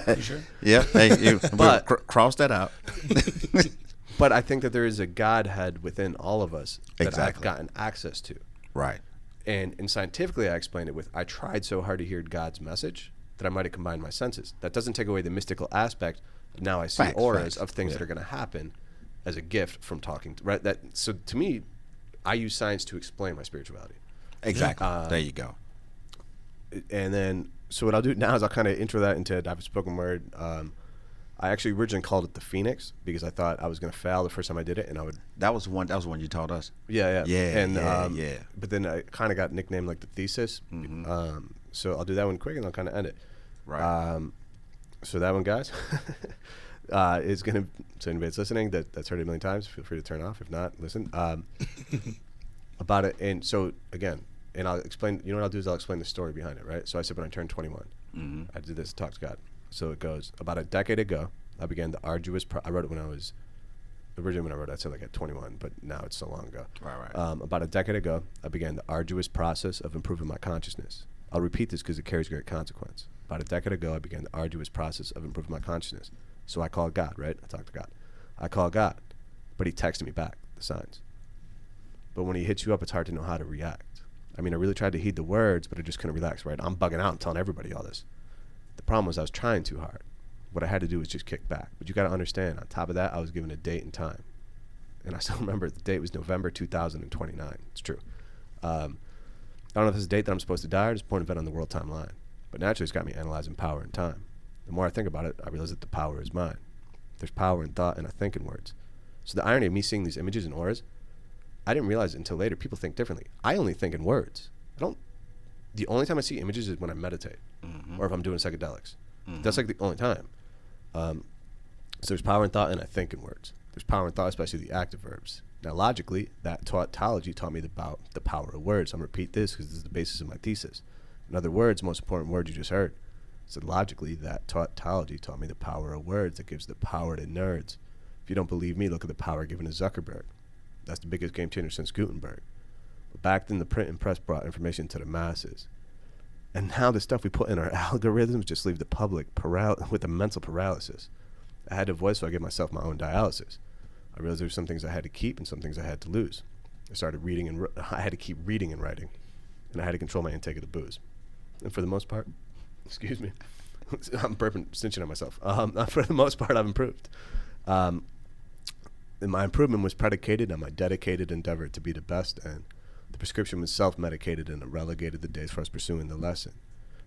you sure? Yeah. Hey, but cross that out. But I think that there is a Godhead within all of us that Exactly. I've gotten access to. Right. And scientifically, I explained it with, I tried so hard to hear God's message that I might have combined my senses. That doesn't take away the mystical aspect. Now I see auras of things that are going to happen as a gift from talking. Right. So to me, I use science to explain my spirituality. Exactly. There you go. And then, so what I'll do now is I'll kind of intro that into a spoken word. I actually originally called it the Phoenix because I thought I was going to fail the first time I did it, and I would. That was one you taught us. Yeah. And yeah. But then I kind of got nicknamed like the Thesis. So I'll do that one quick, and I'll kind of end it. Right. So that one, guys, is going to. So anybody that's listening that's heard it a million times, feel free to turn off. If not, listen. About it, and so again, and I'll explain. You know what I'll do is I'll explain the story behind it. Right. So I said when I turned 21, I did this to talk to God. So it goes, about a decade ago, I began the arduous I wrote it when I was, originally when I wrote it, I said like at 21, but now it's so long ago. Right. About a decade ago, I began the arduous process of improving my consciousness. I'll repeat this because it carries great consequence. About a decade ago, I began the arduous process of improving my consciousness. So I called God, right? I talked to God. I called God, but he texted me back, the signs. But when he hits you up, it's hard to know how to react. I mean, I really tried to heed the words, but I just couldn't relax, right? I'm bugging out and telling everybody all this. The problem was I was trying too hard. What I had to do was just kick back. But you got to understand, on top of that, I was given a date and time. And I still remember the date was November 2029. It's true. I don't know if it's a date that I'm supposed to die or just point event on the world timeline. But naturally, it's got me analyzing power and time. The more I think about it, I realize that the power is mine. There's power in thought and I think in words. So the irony of me seeing these images and auras, I didn't realize it until later. People think differently. I only think in words. The only time I see images is when I meditate or if I'm doing psychedelics. That's like the only time. So there's power in thought and I think in words. There's power in thought, especially the active verbs. Now, logically, that tautology taught me about the power of words. I'm going to repeat this because this is the basis of my thesis. In other words, most important word you just heard. So logically, that tautology taught me the power of words that gives the power to nerds. If you don't believe me, look at the power given to Zuckerberg. That's the biggest game changer since Gutenberg. But back then, the print and press brought information to the masses. And now the stuff we put in our algorithms just leave the public with a mental paralysis. I had a voice, so I gave myself my own dialysis. I realized there were some things I had to keep and some things I had to lose. I started reading and I had to keep reading and writing. And I had to control my intake of the booze. And for the most part, excuse me, I'm burping, snitching on myself. For the most part, I've improved. And my improvement was predicated on my dedicated endeavor to be the best, and the prescription was self-medicated, and it relegated the days for us pursuing the lesson.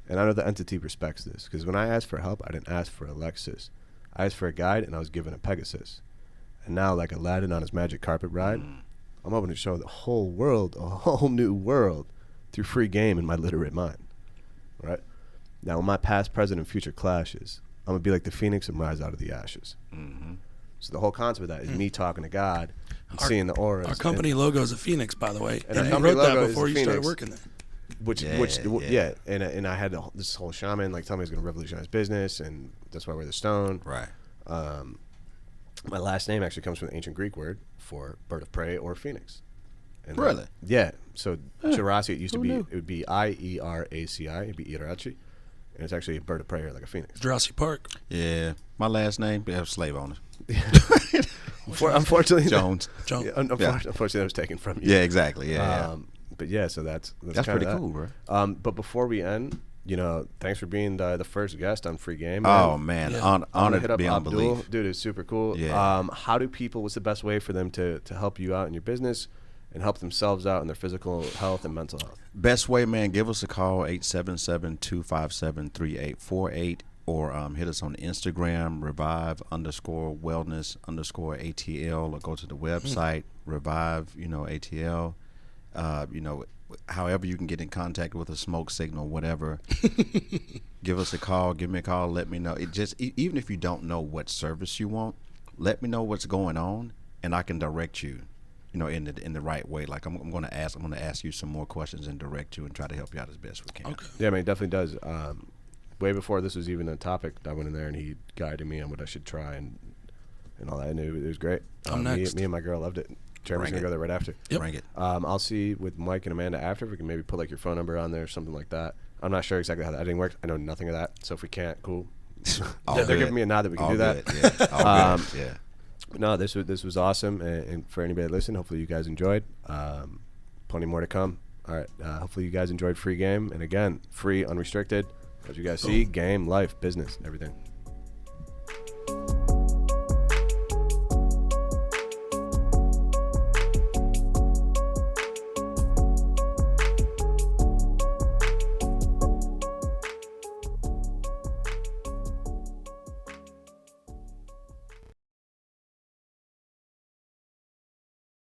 And I know the entity respects this, because when I asked for help, I didn't ask for a Lexus. I asked for a guide, and I was given a Pegasus. And now, like Aladdin on his magic carpet ride, I'm hoping to show the whole world, a whole new world, through free game in my literate mind. Right? Now, when my past, present, and future clashes, I'm going to be like the phoenix and rise out of the ashes. So the whole concept of that is me talking to God and seeing the auras. Our company logo is a phoenix, by the way. And And our you company wrote that logo is before a you started phoenix. working there. And I had this whole shaman like tell me he's going to revolutionize business, and that's why I wear the stone. Right. My last name actually comes from the ancient Greek word for bird of prey or phoenix, And Really? Yeah. So Jeraci, it used to be, knew? it would be Ieraci. It'd be Jeraci. And it's actually a bird of prey, like a phoenix. Jurassic Park. Yeah. My last name, we have slave owners. Unfortunately, Jones. Jones. Yeah, unfortunately, that was taken from you. Yeah, exactly. Yeah. But yeah, so that's Pretty cool, bro. But before we end, thanks for being the first guest on Free Game. Oh man, Yeah. honored hit to up be on Abdul, belief. dude. It's super cool. Yeah. How do people? What's the best way for them to help you out in your business and help themselves out in their physical health and mental health? Best way, man, give us a call 877-257-3848 or hit us on Instagram revive_wellness_ATL or go to the website revive ATL. However you can get in contact with a smoke signal, whatever. Give us a call. Give me a call. Let me know. It just even if you don't know what service you want, let me know what's going on, and I can direct you, in the right way. Like I'm going to ask you some more questions and direct you and try to help you out as best we can. Okay. Yeah, I mean, it definitely does. Way before this was even a topic, I went in there and he guided me on what I should try and all that. And it was great. I'm next. Me and my girl loved it. Jeremy's gonna go there right after. Yep. Bring it. I'll see with Mike and Amanda after if we can maybe put like your phone number on there or something like that. I'm not sure exactly how that editing works. I know nothing of that. So if we can't, cool. They're giving me a nod that we can All do that. good. Yeah. All good. Yeah. But no, this was awesome, and for anybody listening, hopefully you guys enjoyed. Plenty more to come. All right, hopefully you guys enjoyed Free Game, and again, free, unrestricted. As you guys see, game, life, business, everything.